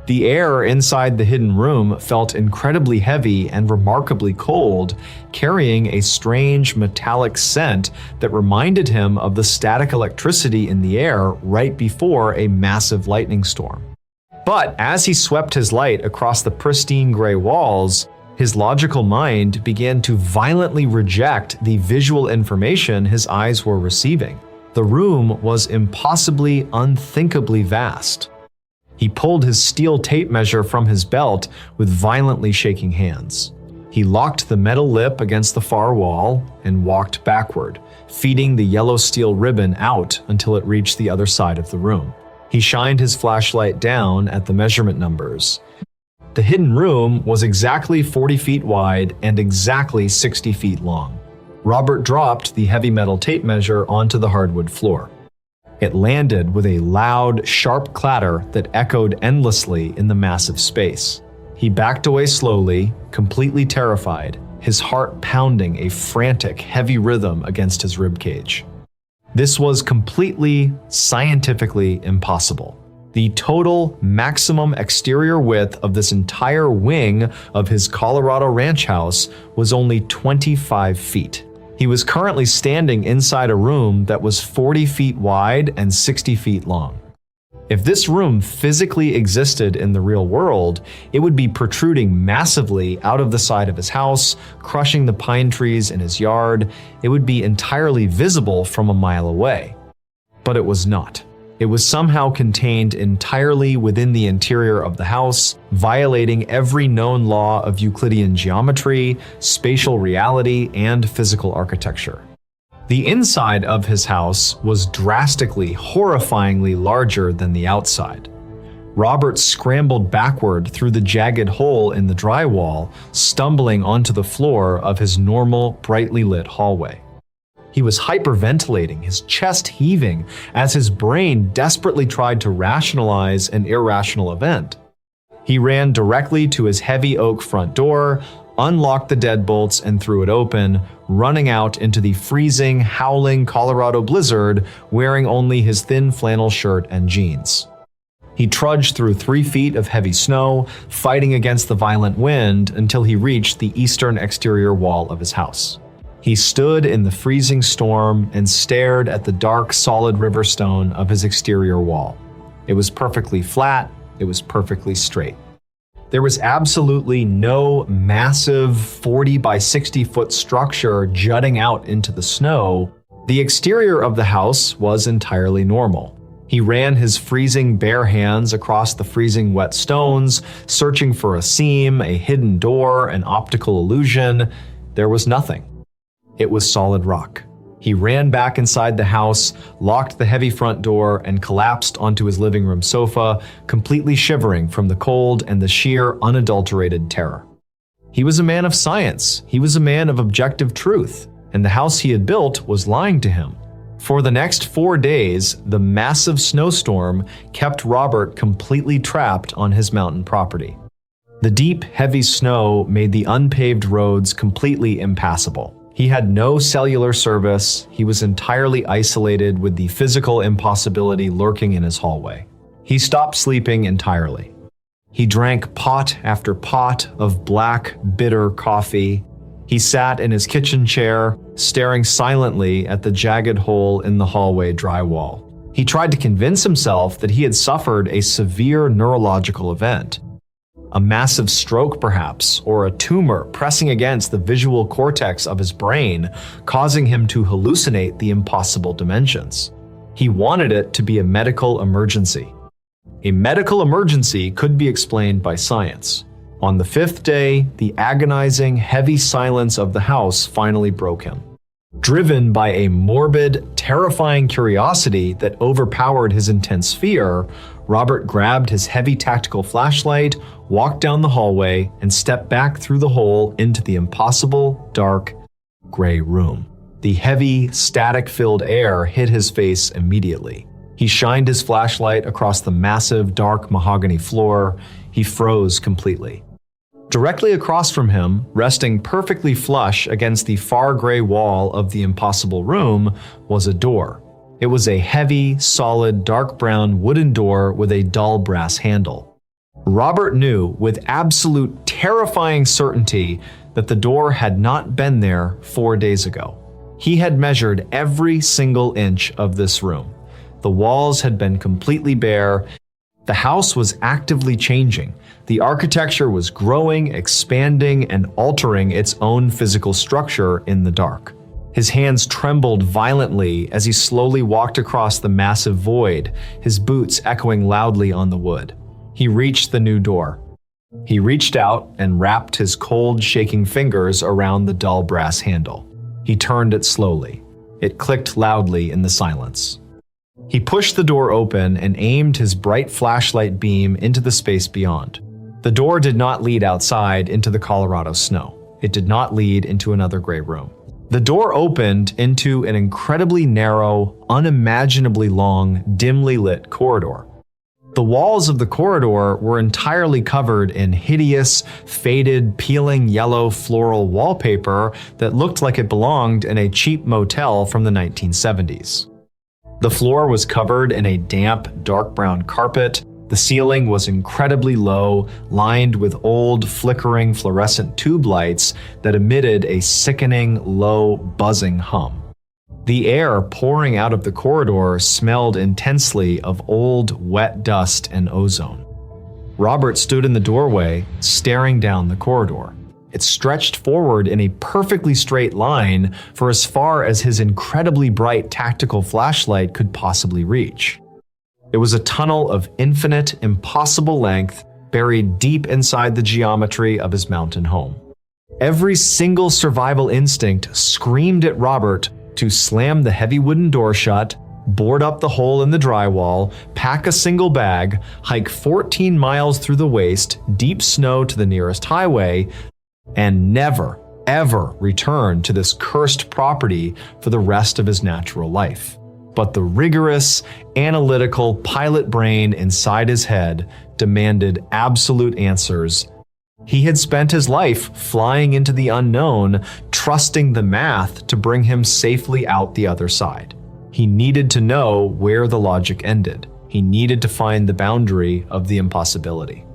The air inside the hidden room felt incredibly heavy and remarkably cold, carrying a strange metallic scent that reminded him of the static electricity in the air right before a massive lightning storm. But as he swept his light across the pristine gray walls, his logical mind began to violently reject the visual information his eyes were receiving. The room was impossibly, unthinkably vast. He pulled his steel tape measure from his belt with violently shaking hands. He locked the metal lip against the far wall and walked backward, feeding the yellow steel ribbon out until it reached the other side of the room. He shined his flashlight down at the measurement numbers. The hidden room was exactly 40 feet wide and exactly 60 feet long. Robert dropped the heavy metal tape measure onto the hardwood floor. It landed with a loud, sharp clatter that echoed endlessly in the massive space. He backed away slowly, completely terrified, his heart pounding a frantic, heavy rhythm against his ribcage. This was completely, scientifically impossible. The total maximum exterior width of this entire wing of his Colorado ranch house was only 25 feet. He was currently standing inside a room that was 40 feet wide and 60 feet long. If this room physically existed in the real world, it would be protruding massively out of the side of his house, crushing the pine trees in his yard. It would be entirely visible from a mile away. But it was not. It was somehow contained entirely within the interior of the house, violating every known law of Euclidean geometry, spatial reality, and physical architecture. The inside of his house was drastically, horrifyingly larger than the outside. Robert scrambled backward through the jagged hole in the drywall, stumbling onto the floor of his normal, brightly lit hallway. He was hyperventilating, his chest heaving, as his brain desperately tried to rationalize an irrational event. He ran directly to his heavy oak front door, unlocked the deadbolts and threw it open, running out into the freezing, howling Colorado blizzard, wearing only his thin flannel shirt and jeans. He trudged through 3 feet of heavy snow, fighting against the violent wind until he reached the eastern exterior wall of his house. He stood in the freezing storm and stared at the dark, solid river stone of his exterior wall. It was perfectly flat, it was perfectly straight. There was absolutely no massive 40 by 60 foot structure jutting out into the snow. The exterior of the house was entirely normal. He ran his freezing bare hands across the freezing wet stones, searching for a seam, a hidden door, an optical illusion. There was nothing. It was solid rock. He ran back inside the house, locked the heavy front door, and collapsed onto his living room sofa, completely shivering from the cold and the sheer, unadulterated terror. He was a man of science. He was a man of objective truth, and the house he had built was lying to him. For the next 4 days, the massive snowstorm kept Robert completely trapped on his mountain property. The deep, heavy snow made the unpaved roads completely impassable. He had no cellular service. He was entirely isolated with the physical impossibility lurking in his hallway. He stopped sleeping entirely. He drank pot after pot of black, bitter coffee. He sat in his kitchen chair, staring silently at the jagged hole in the hallway drywall. He tried to convince himself that he had suffered a severe neurological event. A massive stroke, perhaps, or a tumor pressing against the visual cortex of his brain, causing him to hallucinate the impossible dimensions. He wanted it to be a medical emergency. A medical emergency could be explained by science. On the 5th day, the agonizing, heavy silence of the house finally broke him. Driven by a morbid, terrifying curiosity that overpowered his intense fear, Robert grabbed his heavy tactical flashlight, walked down the hallway, and stepped back through the hole into the impossible, dark, gray room. The heavy, static-filled air hit his face immediately. He shined his flashlight across the massive, dark mahogany floor. He froze completely. Directly across from him, resting perfectly flush against the far gray wall of the impossible room, was a door. It was a heavy, solid, dark brown wooden door with a dull brass handle. Robert knew with absolute terrifying certainty that the door had not been there 4 days ago. He had measured every single inch of this room. The walls had been completely bare. The house was actively changing. The architecture was growing, expanding, and altering its own physical structure in the dark. His hands trembled violently as he slowly walked across the massive void, his boots echoing loudly on the wood. He reached the new door. He reached out and wrapped his cold, shaking fingers around the dull brass handle. He turned it slowly. It clicked loudly in the silence. He pushed the door open and aimed his bright flashlight beam into the space beyond. The door did not lead outside into the Colorado snow. It did not lead into another gray room. The door opened into an incredibly narrow, unimaginably long, dimly lit corridor. The walls of the corridor were entirely covered in hideous, faded, peeling yellow floral wallpaper that looked like it belonged in a cheap motel from the 1970s. The floor was covered in a damp, dark brown carpet. The ceiling was incredibly low, lined with old, flickering fluorescent tube lights that emitted a sickening, low, buzzing hum. The air pouring out of the corridor smelled intensely of old, wet dust and ozone. Robert stood in the doorway, staring down the corridor. It stretched forward in a perfectly straight line for as far as his incredibly bright tactical flashlight could possibly reach. It was a tunnel of infinite, impossible length, buried deep inside the geometry of his mountain home. Every single survival instinct screamed at Robert to slam the heavy wooden door shut, board up the hole in the drywall, pack a single bag, hike 14 miles through the waste, deep snow to the nearest highway, and never, ever return to this cursed property for the rest of his natural life. But the rigorous, analytical pilot brain inside his head demanded absolute answers. He had spent his life flying into the unknown, trusting the math to bring him safely out the other side. He needed to know where the logic ended. He needed to find the boundary of the impossibility.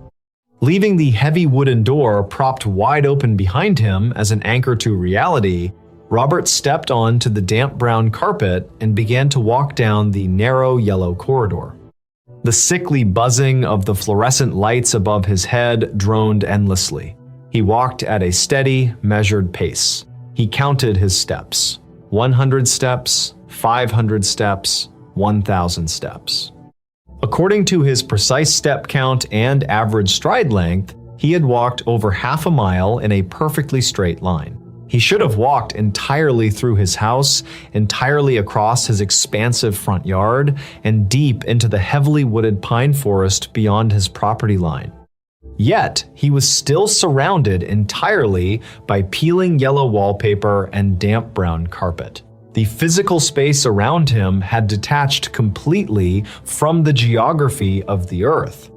Leaving the heavy wooden door propped wide open behind him as an anchor to reality, Robert stepped onto the damp brown carpet and began to walk down the narrow yellow corridor. The sickly buzzing of the fluorescent lights above his head droned endlessly. He walked at a steady, measured pace. He counted his steps. 100 steps, 500 steps, 1,000 steps. According to his precise step count and average stride length, he had walked over half a mile in a perfectly straight line. He should have walked entirely through his house, entirely across his expansive front yard, and deep into the heavily wooded pine forest beyond his property line. Yet, he was still surrounded entirely by peeling yellow wallpaper and damp brown carpet. The physical space around him had detached completely from the geography of the earth.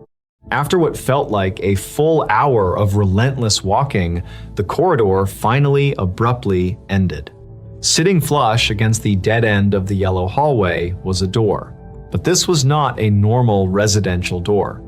After what felt like a full hour of relentless walking, the corridor finally abruptly ended. Sitting flush against the dead end of the yellow hallway was a door. But this was not a normal residential door.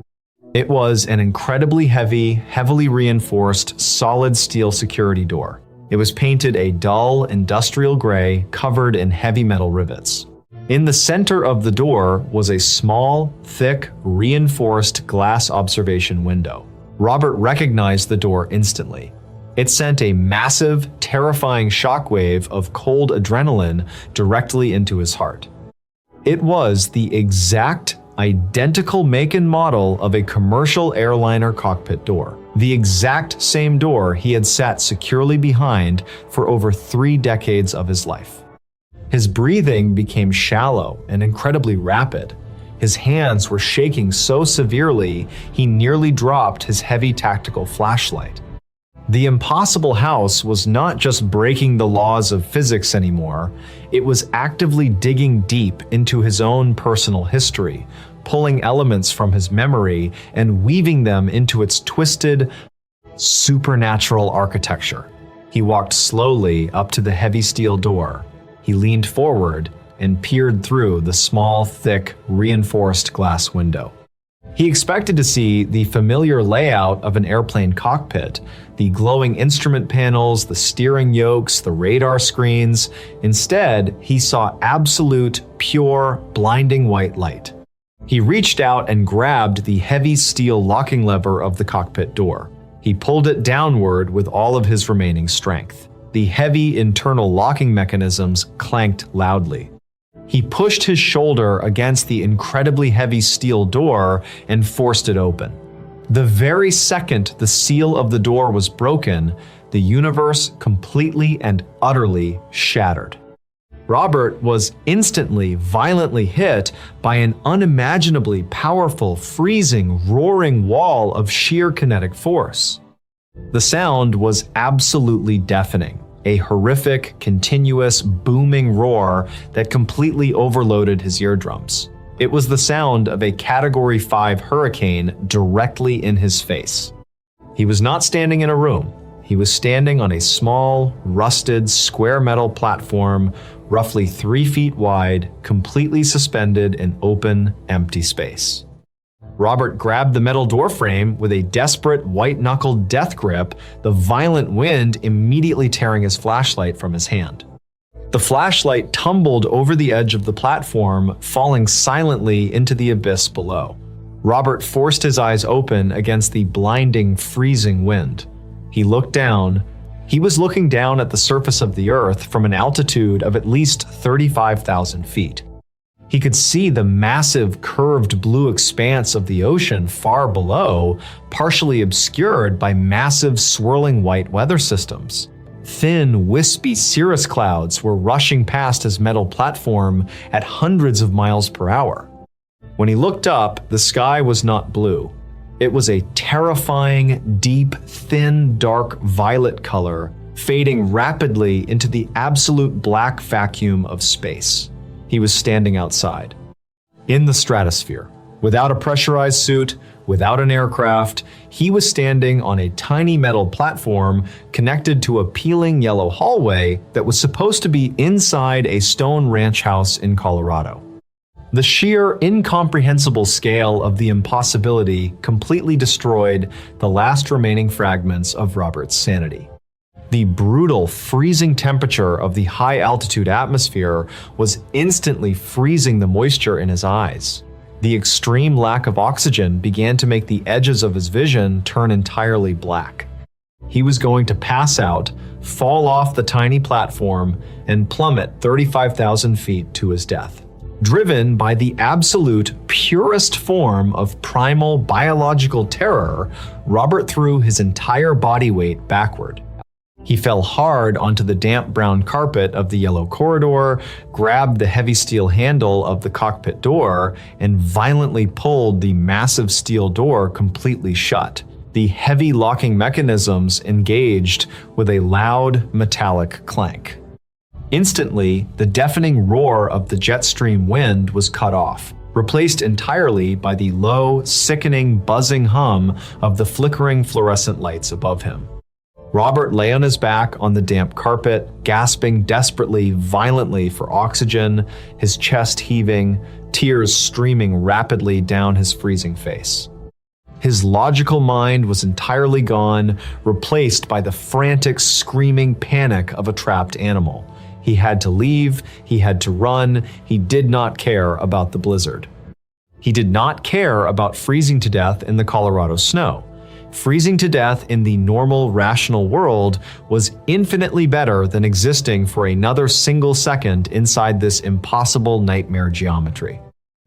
It was an incredibly heavy, heavily reinforced, solid steel security door. It was painted a dull, industrial gray, covered in heavy metal rivets. In the center of the door was a small, thick, reinforced glass observation window. Robert recognized the door instantly. It sent a massive, terrifying shockwave of cold adrenaline directly into his heart. It was the exact, identical make and model of a commercial airliner cockpit door. The exact same door he had sat securely behind for over 3 decades of his life. His breathing became shallow and incredibly rapid. His hands were shaking so severely he nearly dropped his heavy tactical flashlight. The impossible house was not just breaking the laws of physics anymore, it was actively digging deep into his own personal history, pulling elements from his memory and weaving them into its twisted, supernatural architecture. He walked slowly up to the heavy steel door. He leaned forward and peered through the small, thick, reinforced glass window. He expected to see the familiar layout of an airplane cockpit, the glowing instrument panels, the steering yokes, the radar screens. Instead, he saw absolute, pure, blinding white light. He reached out and grabbed the heavy steel locking lever of the cockpit door. He pulled it downward with all of his remaining strength. The heavy internal locking mechanisms clanked loudly. He pushed his shoulder against the incredibly heavy steel door and forced it open. The very second the seal of the door was broken, the universe completely and utterly shattered. Robert was instantly, violently hit by an unimaginably powerful, freezing, roaring wall of sheer kinetic force. The sound was absolutely deafening, a horrific, continuous, booming roar that completely overloaded his eardrums. It was the sound of a Category 5 hurricane directly in his face. He was not standing in a room. He was standing on a small, rusted, square metal platform, roughly 3 feet wide, completely suspended in open, empty space. Robert grabbed the metal door frame with a desperate, white-knuckled death grip, the violent wind immediately tearing his flashlight from his hand. The flashlight tumbled over the edge of the platform, falling silently into the abyss below. Robert forced his eyes open against the blinding, freezing wind. He looked down. He was looking down at the surface of the earth from an altitude of at least 35,000 feet. He could see the massive, curved blue expanse of the ocean far below, partially obscured by massive, swirling white weather systems. Thin, wispy cirrus clouds were rushing past his metal platform at hundreds of miles per hour. When he looked up, the sky was not blue. It was a terrifying, deep, thin, dark violet color, fading rapidly into the absolute black vacuum of space. He was standing outside, in the stratosphere, without a pressurized suit, without an aircraft. He was standing on a tiny metal platform connected to a peeling yellow hallway that was supposed to be inside a stone ranch house in Colorado. The sheer, incomprehensible scale of the impossibility completely destroyed the last remaining fragments of Robert's sanity. The brutal, freezing temperature of the high-altitude atmosphere was instantly freezing the moisture in his eyes. The extreme lack of oxygen began to make the edges of his vision turn entirely black. He was going to pass out, fall off the tiny platform, and plummet 35,000 feet to his death. Driven by the absolute purest form of primal biological terror, Robert threw his entire body weight backward. He fell hard onto the damp brown carpet of the yellow corridor, grabbed the heavy steel handle of the cockpit door, and violently pulled the massive steel door completely shut. The heavy locking mechanisms engaged with a loud, metallic clank. Instantly, the deafening roar of the jet stream wind was cut off, replaced entirely by the low, sickening, buzzing hum of the flickering fluorescent lights above him. Robert lay on his back on the damp carpet, gasping desperately, violently for oxygen, his chest heaving, tears streaming rapidly down his freezing face. His logical mind was entirely gone, replaced by the frantic, screaming panic of a trapped animal. He had to leave, he had to run, he did not care about the blizzard. He did not care about freezing to death in the Colorado snow. Freezing to death in the normal, rational world was infinitely better than existing for another single second inside this impossible nightmare geometry.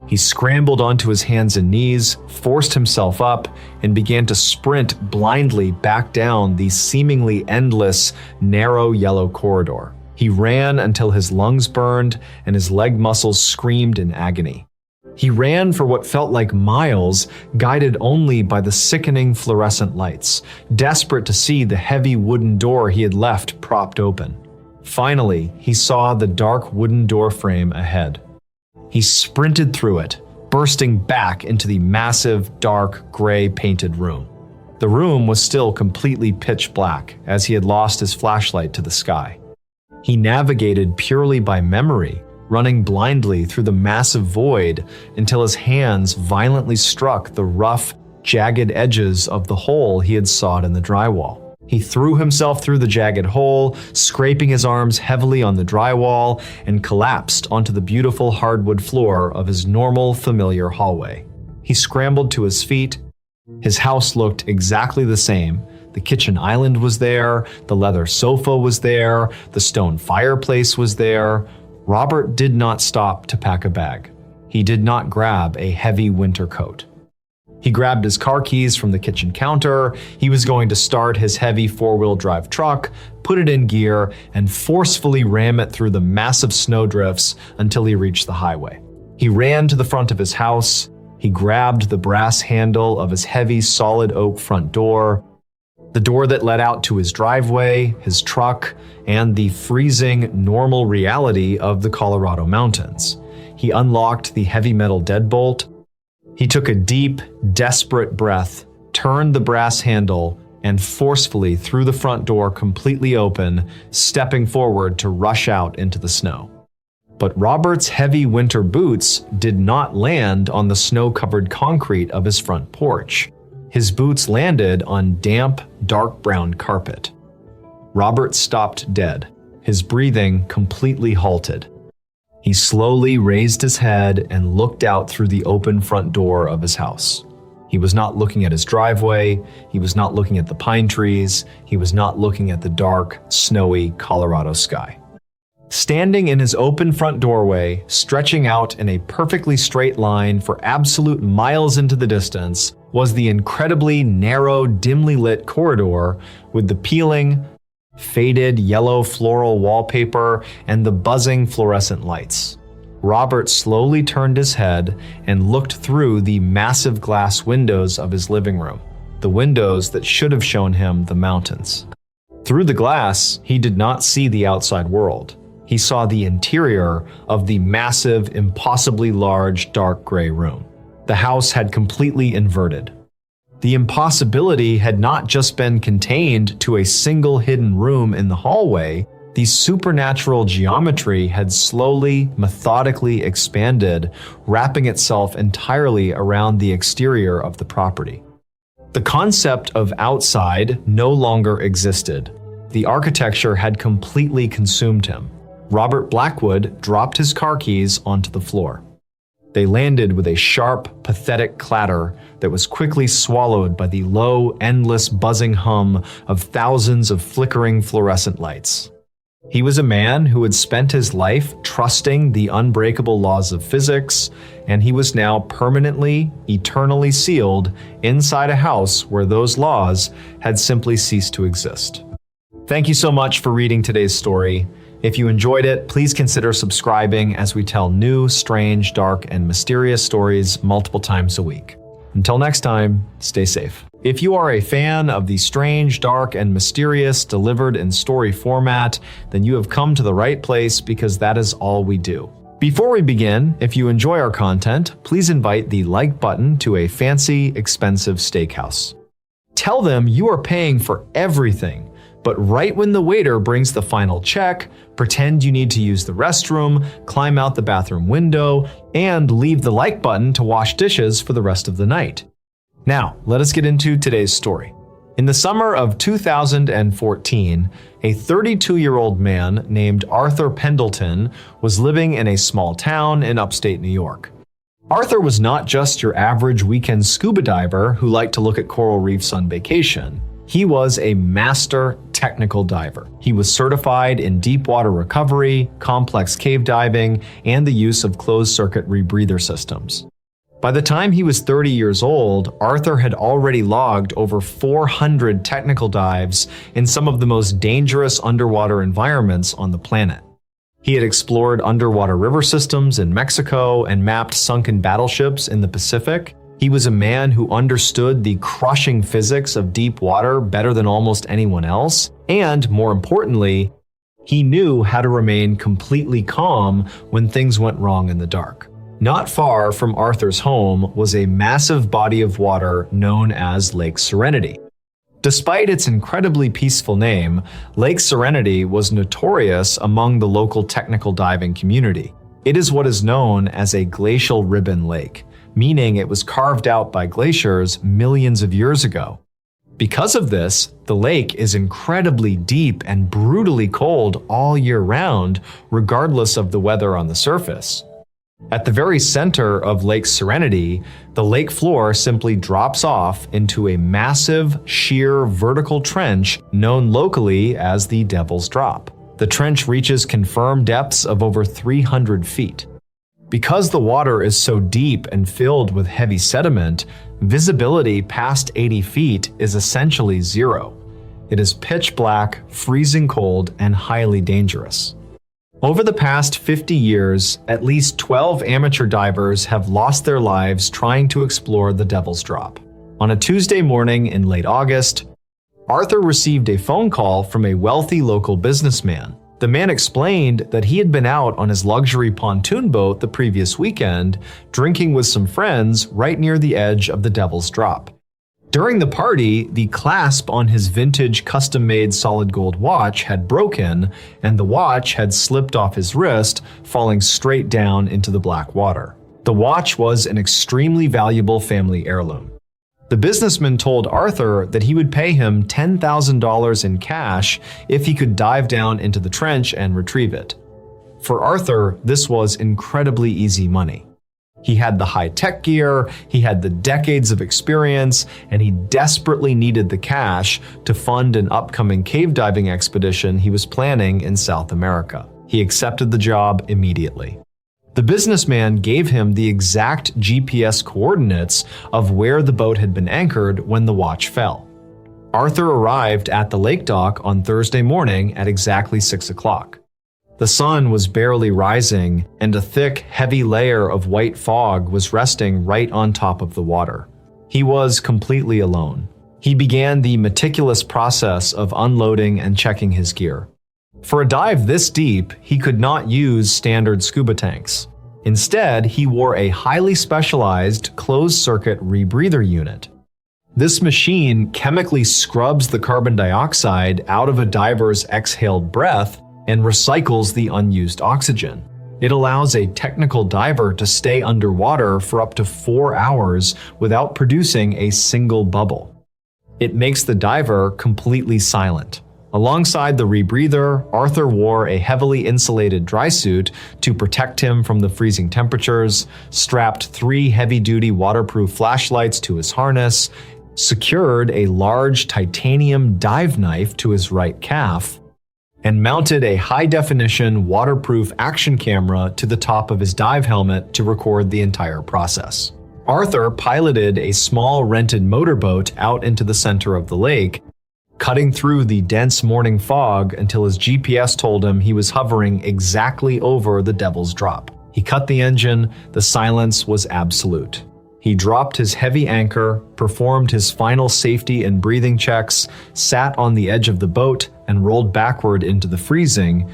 He scrambled onto his hands and knees, forced himself up, and began to sprint blindly back down the seemingly endless, narrow yellow corridor. He ran until his lungs burned and his leg muscles screamed in agony. He ran for what felt like miles, guided only by the sickening fluorescent lights, desperate to see the heavy wooden door he had left propped open. Finally, he saw the dark wooden door frame ahead. He sprinted through it, bursting back into the massive, dark, gray painted room. The room was still completely pitch black, as he had lost his flashlight to the sky. He navigated purely by memory, running blindly through the massive void until his hands violently struck the rough, jagged edges of the hole he had sawed in the drywall. He threw himself through the jagged hole, scraping his arms heavily on the drywall, and collapsed onto the beautiful hardwood floor of his normal, familiar hallway. He scrambled to his feet. His house looked exactly the same. The kitchen island was there, the leather sofa was there, the stone fireplace was there. Robert did not stop to pack a bag. He did not grab a heavy winter coat. He grabbed his car keys from the kitchen counter. He was going to start his heavy four-wheel drive truck, put it in gear, and forcefully ram it through the massive snowdrifts until he reached the highway. He ran to the front of his house. He grabbed the brass handle of his heavy solid oak front door, the door that led out to his driveway, his truck, and the freezing normal reality of the Colorado mountains. He unlocked the heavy metal deadbolt. He took a deep, desperate breath, turned the brass handle, and forcefully threw the front door completely open, stepping forward to rush out into the snow. But Robert's heavy winter boots did not land on the snow-covered concrete of his front porch. His boots landed on damp, dark brown carpet. Robert stopped dead, his breathing completely halted. He slowly raised his head and looked out through the open front door of his house. He was not looking at his driveway. He was not looking at the pine trees. He was not looking at the dark, snowy Colorado sky. Standing in his open front doorway, stretching out in a perfectly straight line for absolute miles into the distance, was the incredibly narrow, dimly lit corridor with the peeling, faded yellow floral wallpaper and the buzzing fluorescent lights. Robert slowly turned his head and looked through the massive glass windows of his living room, the windows that should have shown him the mountains. Through the glass, he did not see the outside world. He saw the interior of the massive, impossibly large, dark gray room. The house had completely inverted. The impossibility had not just been contained to a single hidden room in the hallway. The supernatural geometry had slowly, methodically expanded, wrapping itself entirely around the exterior of the property. The concept of outside no longer existed. The architecture had completely consumed him. Robert Blackwood dropped his car keys onto the floor. They landed with a sharp, pathetic clatter that was quickly swallowed by the low, endless buzzing hum of thousands of flickering fluorescent lights. He was a man who had spent his life trusting the unbreakable laws of physics, and he was now permanently, eternally sealed inside a house where those laws had simply ceased to exist. Thank you so much for reading today's story. If you enjoyed it, please consider subscribing as we tell new, strange, dark, and mysterious stories multiple times a week. Until next time, stay safe. If you are a fan of the strange, dark, and mysterious delivered in story format, then you have come to the right place because that is all we do. Before we begin, if you enjoy our content, please invite the like button to a fancy, expensive steakhouse. Tell them you are paying for everything, but right when the waiter brings the final check, pretend you need to use the restroom, climb out the bathroom window, and leave the like button to wash dishes for the rest of the night. Now, let us get into today's story. In the summer of 2014, a 32-year-old man named Arthur Pendleton was living in a small town in upstate New York. Arthur was not just your average weekend scuba diver who liked to look at coral reefs on vacation. He was a master technical diver. He was certified in deep water recovery, complex cave diving, and the use of closed-circuit rebreather systems. By the time he was 30 years old, Arthur had already logged over 400 technical dives in some of the most dangerous underwater environments on the planet. He had explored underwater river systems in Mexico and mapped sunken battleships in the Pacific. He was a man who understood the crushing physics of deep water better than almost anyone else, and more importantly, he knew how to remain completely calm when things went wrong in the dark. Not far from Arthur's home was a massive body of water known as Lake Serenity. Despite its incredibly peaceful name, Lake Serenity was notorious among the local technical diving community. It is what is known as a glacial ribbon lake, meaning it was carved out by glaciers millions of years ago. Because of this, the lake is incredibly deep and brutally cold all year round, regardless of the weather on the surface. At the very center of Lake Serenity, the lake floor simply drops off into a massive, sheer vertical trench known locally as the Devil's Drop. The trench reaches confirmed depths of over 300 feet. Because the water is so deep and filled with heavy sediment, Visibility past 80 feet is essentially zero. It is pitch black, freezing cold, and highly dangerous. Over the past 50 years, at least 12 amateur divers have lost their lives trying to explore the Devil's Drop. On a Tuesday morning in late August, Arthur received a phone call from a wealthy local businessman. The man explained that he had been out on his luxury pontoon boat the previous weekend, drinking with some friends right near the edge of the Devil's Drop. During the party, the clasp on his vintage custom-made solid gold watch had broken, and the watch had slipped off his wrist, falling straight down into the black water. The watch was an extremely valuable family heirloom. The businessman told Arthur that he would pay him $10,000 in cash if he could dive down into the trench and retrieve it. For Arthur, this was incredibly easy money. He had the high-tech gear, he had the decades of experience, and he desperately needed the cash to fund an upcoming cave diving expedition he was planning in South America. He accepted the job immediately. The businessman gave him the exact GPS coordinates of where the boat had been anchored when the watch fell. Arthur arrived at the lake dock on Thursday morning at exactly 6 o'clock. The sun was barely rising, and a thick, heavy layer of white fog was resting right on top of the water. He was completely alone. He began the meticulous process of unloading and checking his gear. For a dive this deep, he could not use standard scuba tanks. Instead, he wore a highly specialized closed-circuit rebreather unit. This machine chemically scrubs the carbon dioxide out of a diver's exhaled breath and recycles the unused oxygen. It allows a technical diver to stay underwater for up to 4 hours without producing a single bubble. It makes the diver completely silent. Alongside the rebreather, Arthur wore a heavily insulated dry suit to protect him from the freezing temperatures, strapped 3 heavy-duty waterproof flashlights to his harness, secured a large titanium dive knife to his right calf, and mounted a high-definition waterproof action camera to the top of his dive helmet to record the entire process. Arthur piloted a small rented motorboat out into the center of the lake, cutting through the dense morning fog until his GPS told him he was hovering exactly over the Devil's Drop. He cut the engine, the silence was absolute. He dropped his heavy anchor, performed his final safety and breathing checks, sat on the edge of the boat, and rolled backward into the freezing,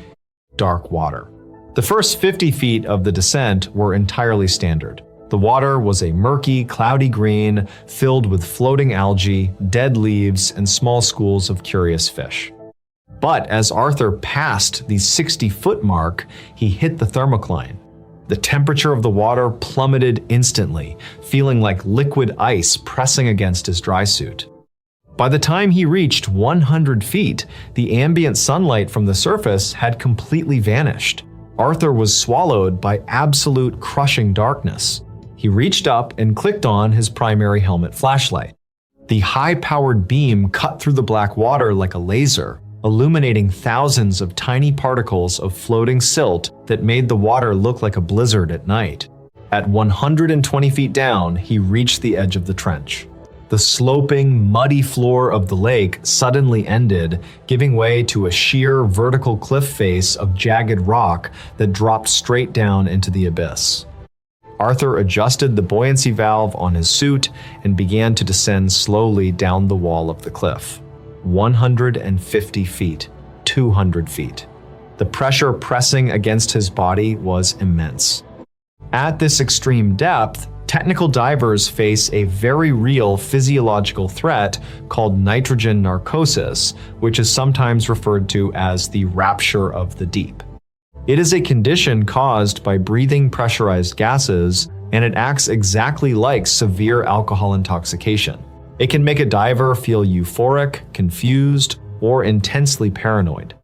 dark water. The first 50 feet of the descent were entirely standard. The water was a murky, cloudy green, filled with floating algae, dead leaves, and small schools of curious fish. But as Arthur passed the 60-foot mark, he hit the thermocline. The temperature of the water plummeted instantly, feeling like liquid ice pressing against his dry suit. By the time he reached 100 feet, the ambient sunlight from the surface had completely vanished. Arthur was swallowed by absolute crushing darkness. He reached up and clicked on his primary helmet flashlight. The high-powered beam cut through the black water like a laser, illuminating thousands of tiny particles of floating silt that made the water look like a blizzard at night. At 120 feet down, he reached the edge of the trench. The sloping, muddy floor of the lake suddenly ended, giving way to a sheer vertical cliff face of jagged rock that dropped straight down into the abyss. Arthur adjusted the buoyancy valve on his suit and began to descend slowly down the wall of the cliff. 150 feet, 200 feet. The pressure pressing against his body was immense. At this extreme depth, technical divers face a very real physiological threat called nitrogen narcosis, which is sometimes referred to as the rapture of the deep. It is a condition caused by breathing pressurized gases, and it acts exactly like severe alcohol intoxication. It can make a diver feel euphoric, confused, or intensely paranoid.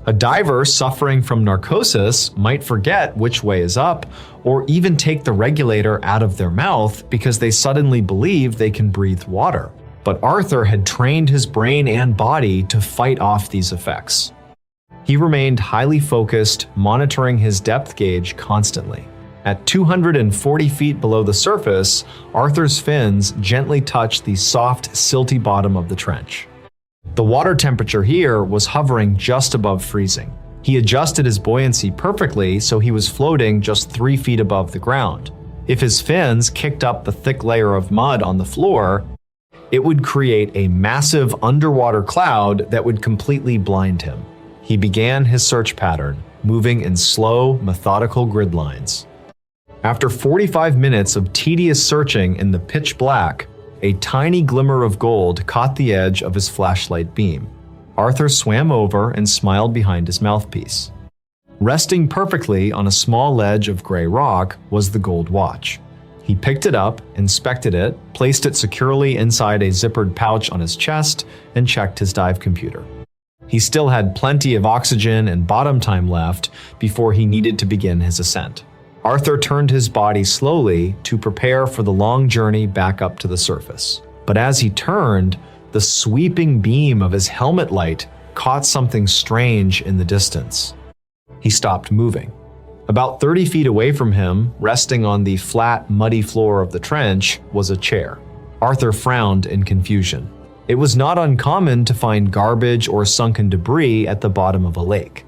A diver suffering from narcosis might forget which way is up, or even take the regulator out of their mouth because they suddenly believe they can breathe water. But Arthur had trained his brain and body to fight off these effects. He remained highly focused, monitoring his depth gauge constantly. At 240 feet below the surface, Arthur's fins gently touched the soft, silty bottom of the trench. The water temperature here was hovering just above freezing. He adjusted his buoyancy perfectly so he was floating just 3 feet above the ground. If his fins kicked up the thick layer of mud on the floor, it would create a massive underwater cloud that would completely blind him. He began his search pattern, moving in slow, methodical grid lines. After 45 minutes of tedious searching in the pitch black, a tiny glimmer of gold caught the edge of his flashlight beam. Arthur swam over and smiled behind his mouthpiece. Resting perfectly on a small ledge of gray rock was the gold watch. He picked it up, inspected it, placed it securely inside a zippered pouch on his chest, and checked his dive computer. He still had plenty of oxygen and bottom time left before he needed to begin his ascent. Arthur turned his body slowly to prepare for the long journey back up to the surface. But as he turned, the sweeping beam of his helmet light caught something strange in the distance. He stopped moving. About 30 feet away from him, resting on the flat, muddy floor of the trench, was a chair. Arthur frowned in confusion. It was not uncommon to find garbage or sunken debris at the bottom of a lake.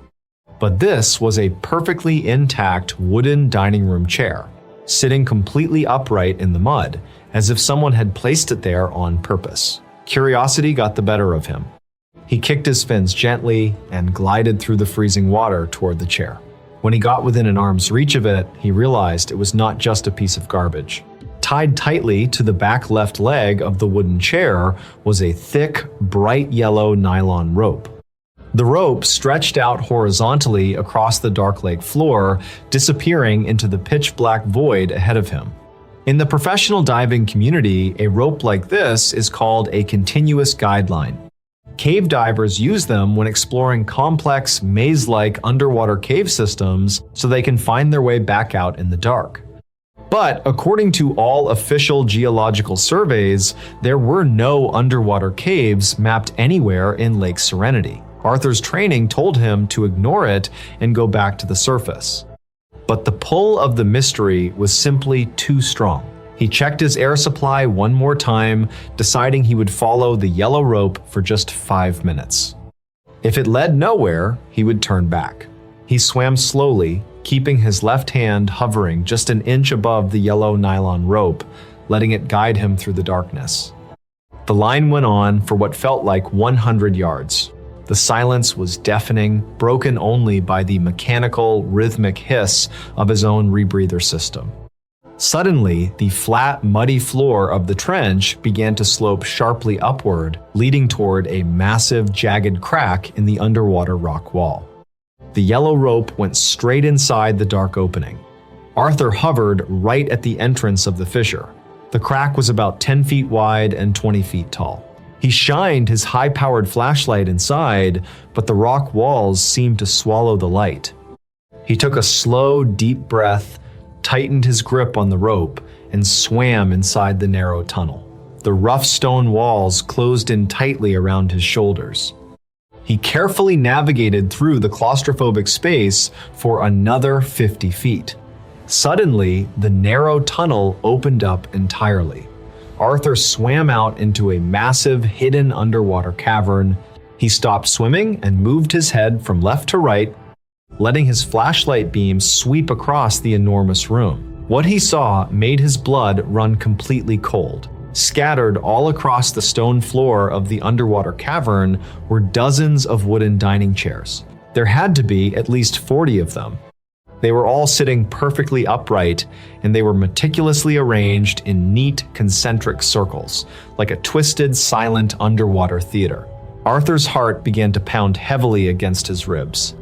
But this was a perfectly intact wooden dining room chair, sitting completely upright in the mud, as if someone had placed it there on purpose. Curiosity got the better of him. He kicked his fins gently and glided through the freezing water toward the chair. When he got within an arm's reach of it, he realized it was not just a piece of garbage. Tied tightly to the back left leg of the wooden chair was a thick, bright yellow nylon rope. The rope stretched out horizontally across the dark lake floor, disappearing into the pitch black void ahead of him. In the professional diving community, a rope like this is called a continuous guideline. Cave divers use them when exploring complex, maze-like underwater cave systems so they can find their way back out in the dark. But according to all official geological surveys, there were no underwater caves mapped anywhere in Lake Serenity. Arthur's training told him to ignore it and go back to the surface. But the pull of the mystery was simply too strong. He checked his air supply one more time, deciding he would follow the yellow rope for just 5 minutes. If it led nowhere, he would turn back. He swam slowly, keeping his left hand hovering just an inch above the yellow nylon rope, letting it guide him through the darkness. The line went on for what felt like 100 yards. The silence was deafening, broken only by the mechanical, rhythmic hiss of his own rebreather system. Suddenly, the flat, muddy floor of the trench began to slope sharply upward, leading toward a massive, jagged crack in the underwater rock wall. The yellow rope went straight inside the dark opening. Arthur hovered right at the entrance of the fissure. The crack was about 10 feet wide and 20 feet tall. He shined his high-powered flashlight inside, but the rock walls seemed to swallow the light. He took a slow, deep breath, tightened his grip on the rope, and swam inside the narrow tunnel. The rough stone walls closed in tightly around his shoulders. He carefully navigated through the claustrophobic space for another 50 feet. Suddenly, the narrow tunnel opened up entirely. Arthur swam out into a massive, hidden underwater cavern. He stopped swimming and moved his head from left to right, letting his flashlight beam sweep across the enormous room. What he saw made his blood run completely cold. Scattered all across the stone floor of the underwater cavern were dozens of wooden dining chairs. There had to be at least 40 of them. They were all sitting perfectly upright, and they were meticulously arranged in neat, concentric circles, like a twisted, silent underwater theater. Arthur's heart began to pound heavily against his ribs.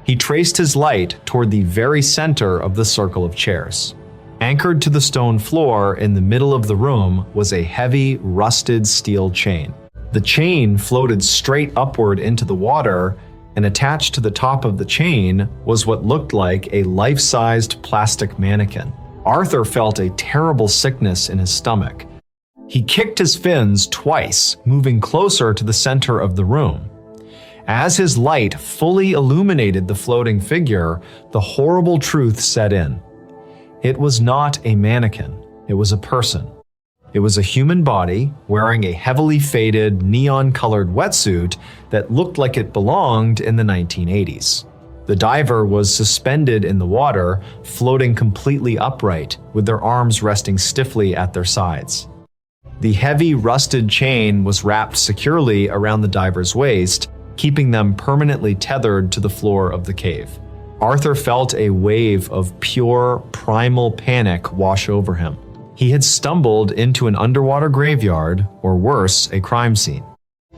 He traced his light toward the very center of the circle of chairs. Anchored to the stone floor in the middle of the room was a heavy, rusted steel chain. The chain floated straight upward into the water, and attached to the top of the chain was what looked like a life-sized plastic mannequin. Arthur felt a terrible sickness in his stomach. He kicked his fins twice, moving closer to the center of the room. As his light fully illuminated the floating figure, the horrible truth set in. It was not a mannequin. It was a person. It was a human body wearing a heavily faded, neon-colored wetsuit that looked like it belonged in the 1980s. The diver was suspended in the water, floating completely upright, with their arms resting stiffly at their sides. The heavy, rusted chain was wrapped securely around the diver's waist, keeping them permanently tethered to the floor of the cave. Arthur felt a wave of pure, primal panic wash over him. He had stumbled into an underwater graveyard, or worse, a crime scene.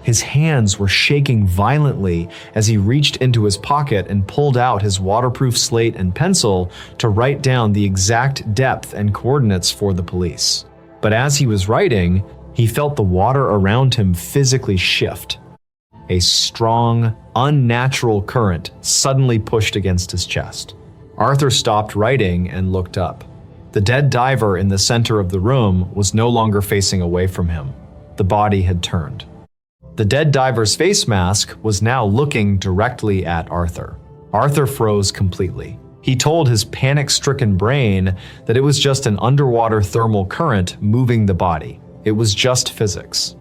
His hands were shaking violently as he reached into his pocket and pulled out his waterproof slate and pencil to write down the exact depth and coordinates for the police. But as he was writing, he felt the water around him physically shift. A strong, unnatural current suddenly pushed against his chest. Arthur stopped writing and looked up. The dead diver in the center of the room was no longer facing away from him. The body had turned. The dead diver's face mask was now looking directly at Arthur. Arthur froze completely. He told his panic-stricken brain that it was just an underwater thermal current moving the body. It was just physics.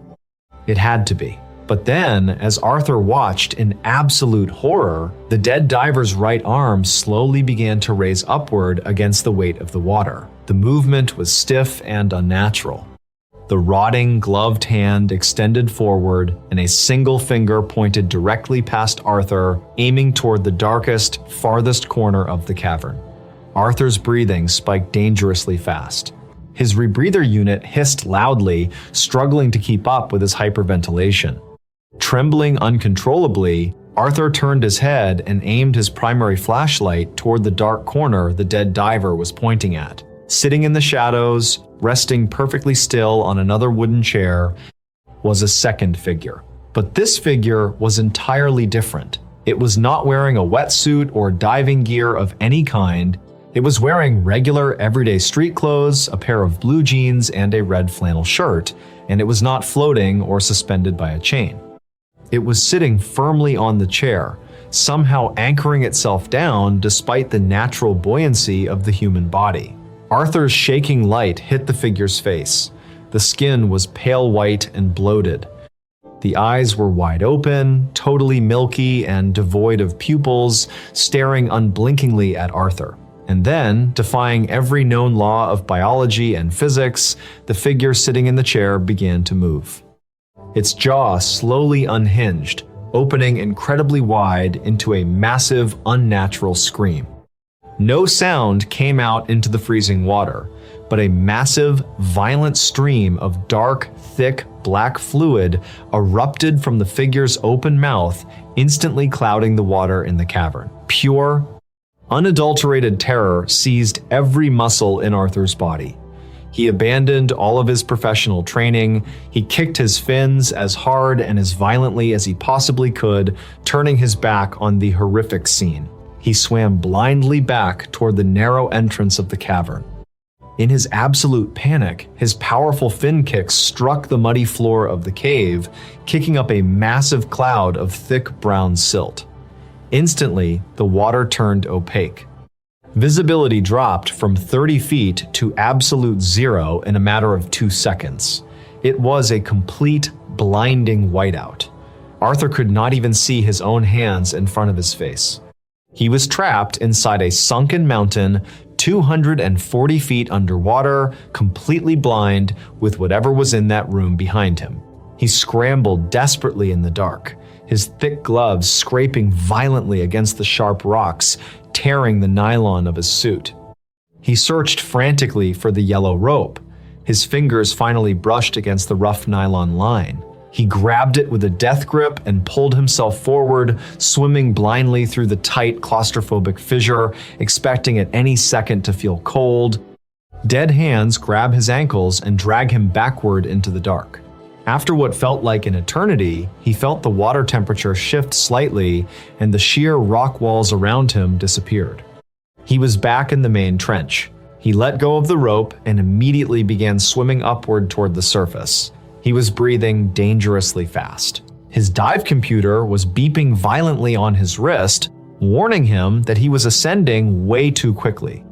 It had to be. But then, as Arthur watched in absolute horror, the dead diver's right arm slowly began to raise upward against the weight of the water. The movement was stiff and unnatural. The rotting, gloved hand extended forward, and a single finger pointed directly past Arthur, aiming toward the darkest, farthest corner of the cavern. Arthur's breathing spiked dangerously fast. His rebreather unit hissed loudly, struggling to keep up with his hyperventilation. Trembling uncontrollably, Arthur turned his head and aimed his primary flashlight toward the dark corner the dead diver was pointing at. Sitting in the shadows, resting perfectly still on another wooden chair, was a second figure. But this figure was entirely different. It was not wearing a wetsuit or diving gear of any kind. It was wearing regular everyday street clothes, a pair of blue jeans, and a red flannel shirt, and it was not floating or suspended by a chain. It was sitting firmly on the chair, somehow anchoring itself down despite the natural buoyancy of the human body. Arthur's shaking light hit the figure's face. The skin was pale white and bloated. The eyes were wide open, totally milky and devoid of pupils, staring unblinkingly at Arthur. And then, defying every known law of biology and physics, the figure sitting in the chair began to move. Its jaw slowly unhinged, opening incredibly wide into a massive, unnatural scream. No sound came out into the freezing water, but a massive, violent stream of dark, thick, black fluid erupted from the figure's open mouth, instantly clouding the water in the cavern. Pure, unadulterated terror seized every muscle in Arthur's body. He abandoned all of his professional training. He kicked his fins as hard and as violently as he possibly could, turning his back on the horrific scene. He swam blindly back toward the narrow entrance of the cavern. In his absolute panic, his powerful fin kicks struck the muddy floor of the cave, kicking up a massive cloud of thick brown silt. Instantly, the water turned opaque. Visibility dropped from 30 feet to absolute zero in a matter of 2 seconds. It was a complete, blinding whiteout. Arthur could not even see his own hands in front of his face. He was trapped inside a sunken mountain, 240 feet underwater, completely blind, with whatever was in that room behind him. He scrambled desperately in the dark, his thick gloves scraping violently against the sharp rocks, tearing the nylon of his suit. He searched frantically for the yellow rope. His fingers finally brushed against the rough nylon line. He grabbed it with a death grip and pulled himself forward, swimming blindly through the tight, claustrophobic fissure, expecting at any second to feel cold. Dead hands grab his ankles and drag him backward into the dark. After what felt like an eternity, he felt the water temperature shift slightly and the sheer rock walls around him disappeared. He was back in the main trench. He let go of the rope and immediately began swimming upward toward the surface. He was breathing dangerously fast. His dive computer was beeping violently on his wrist, warning him that he was ascending way too quickly.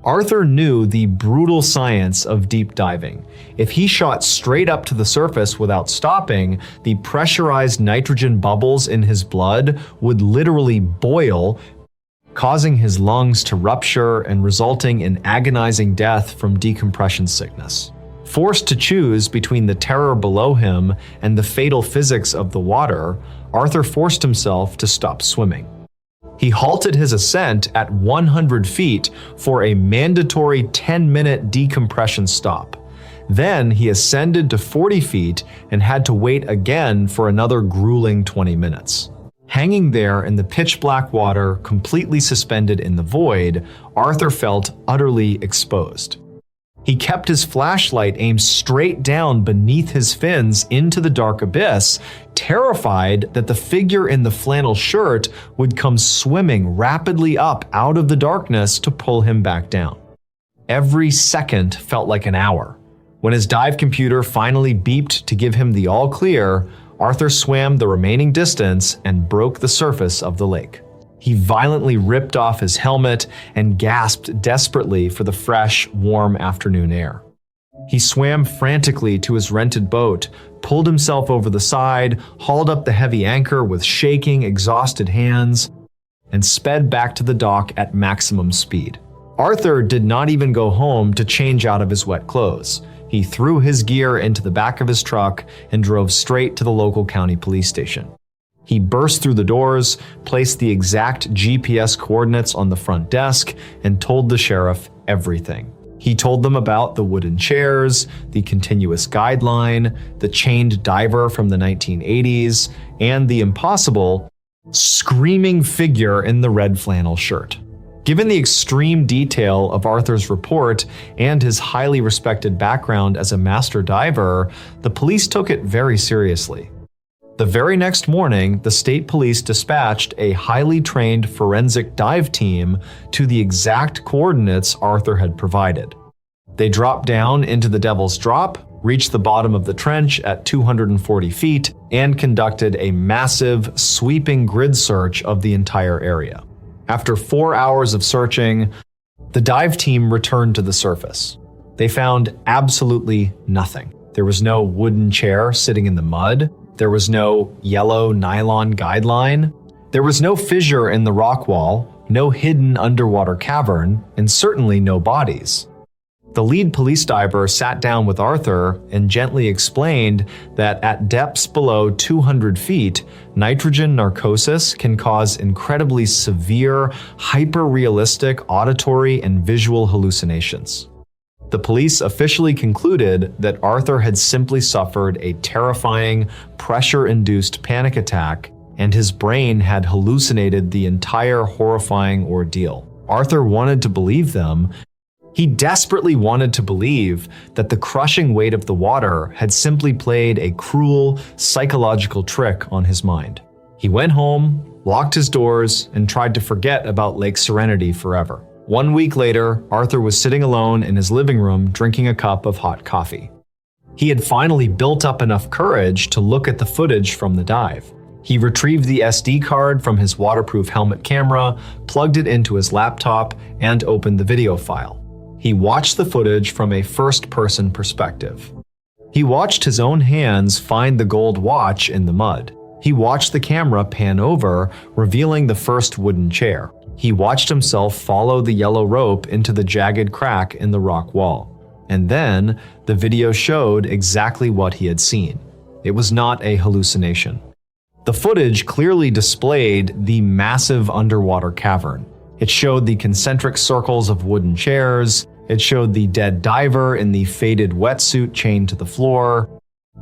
Arthur knew the brutal science of deep diving. If he shot straight up to the surface without stopping, the pressurized nitrogen bubbles in his blood would literally boil, causing his lungs to rupture and resulting in agonizing death from decompression sickness. Forced to choose between the terror below him and the fatal physics of the water, Arthur forced himself to stop swimming. He halted his ascent at 100 feet for a mandatory 10-minute decompression stop. Then he ascended to 40 feet and had to wait again for another grueling 20 minutes. Hanging there in the pitch-black water, completely suspended in the void, Arthur felt utterly exposed. He kept his flashlight aimed straight down beneath his fins into the dark abyss, terrified that the figure in the flannel shirt would come swimming rapidly up out of the darkness to pull him back down. Every second felt like an hour. When his dive computer finally beeped to give him the all clear, Arthur swam the remaining distance and broke the surface of the lake. He violently ripped off his helmet and gasped desperately for the fresh, warm afternoon air. He swam frantically to his rented boat, pulled himself over the side, hauled up the heavy anchor with shaking, exhausted hands, and sped back to the dock at maximum speed. Arthur did not even go home to change out of his wet clothes. He threw his gear into the back of his truck and drove straight to the local county police station. He burst through the doors, placed the exact GPS coordinates on the front desk, and told the sheriff everything. He told them about the wooden chairs, the continuous guideline, the chained diver from the 1980s, and the impossible, screaming figure in the red flannel shirt. Given the extreme detail of Arthur's report and his highly respected background as a master diver, the police took it very seriously. The very next morning, the state police dispatched a highly trained forensic dive team to the exact coordinates Arthur had provided. They dropped down into the Devil's Drop, reached the bottom of the trench at 240 feet, and conducted a massive, sweeping grid search of the entire area. After 4 hours of searching, the dive team returned to the surface. They found absolutely nothing. There was no wooden chair sitting in the mud. There was no yellow nylon guideline. There was no fissure in the rock wall, no hidden underwater cavern, and certainly no bodies. The lead police diver sat down with Arthur and gently explained that at depths below 200 feet, nitrogen narcosis can cause incredibly severe, hyper-realistic auditory and visual hallucinations. The police officially concluded that Arthur had simply suffered a terrifying, pressure-induced panic attack, and his brain had hallucinated the entire horrifying ordeal. Arthur wanted to believe them. He desperately wanted to believe that the crushing weight of the water had simply played a cruel, psychological trick on his mind. He went home, locked his doors, and tried to forget about Lake Serenity forever. 1 week later, Arthur was sitting alone in his living room drinking a cup of hot coffee. He had finally built up enough courage to look at the footage from the dive. He retrieved the SD card from his waterproof helmet camera, plugged it into his laptop, and opened the video file. He watched the footage from a first-person perspective. He watched his own hands find the gold watch in the mud. He watched the camera pan over, revealing the first wooden chair. He watched himself follow the yellow rope into the jagged crack in the rock wall. And then, the video showed exactly what he had seen. It was not a hallucination. The footage clearly displayed the massive underwater cavern. It showed the concentric circles of wooden chairs. It showed the dead diver in the faded wetsuit chained to the floor.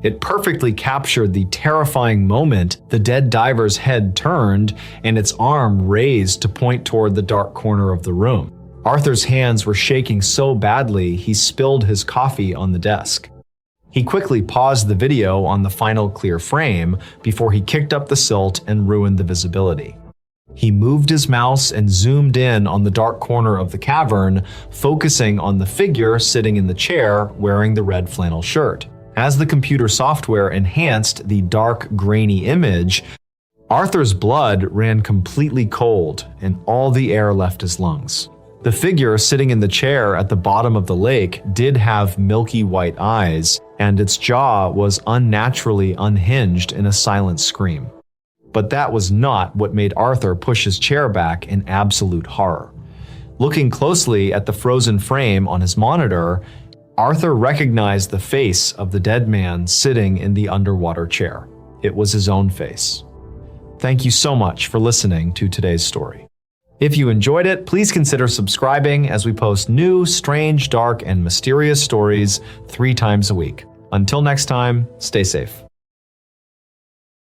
It perfectly captured the terrifying moment the dead diver's head turned and its arm raised to point toward the dark corner of the room. Arthur's hands were shaking so badly he spilled his coffee on the desk. He quickly paused the video on the final clear frame before he kicked up the silt and ruined the visibility. He moved his mouse and zoomed in on the dark corner of the cavern, focusing on the figure sitting in the chair wearing the red flannel shirt. As the computer software enhanced the dark, grainy image, Arthur's blood ran completely cold and all the air left his lungs. The figure sitting in the chair at the bottom of the lake did have milky white eyes, and its jaw was unnaturally unhinged in a silent scream. But that was not what made Arthur push his chair back in absolute horror. Looking closely at the frozen frame on his monitor, Arthur recognized the face of the dead man sitting in the underwater chair. It was his own face. Thank you so much for listening to today's story. If you enjoyed it, please consider subscribing as we post new, strange, dark, and mysterious stories 3 times a week. Until next time, stay safe.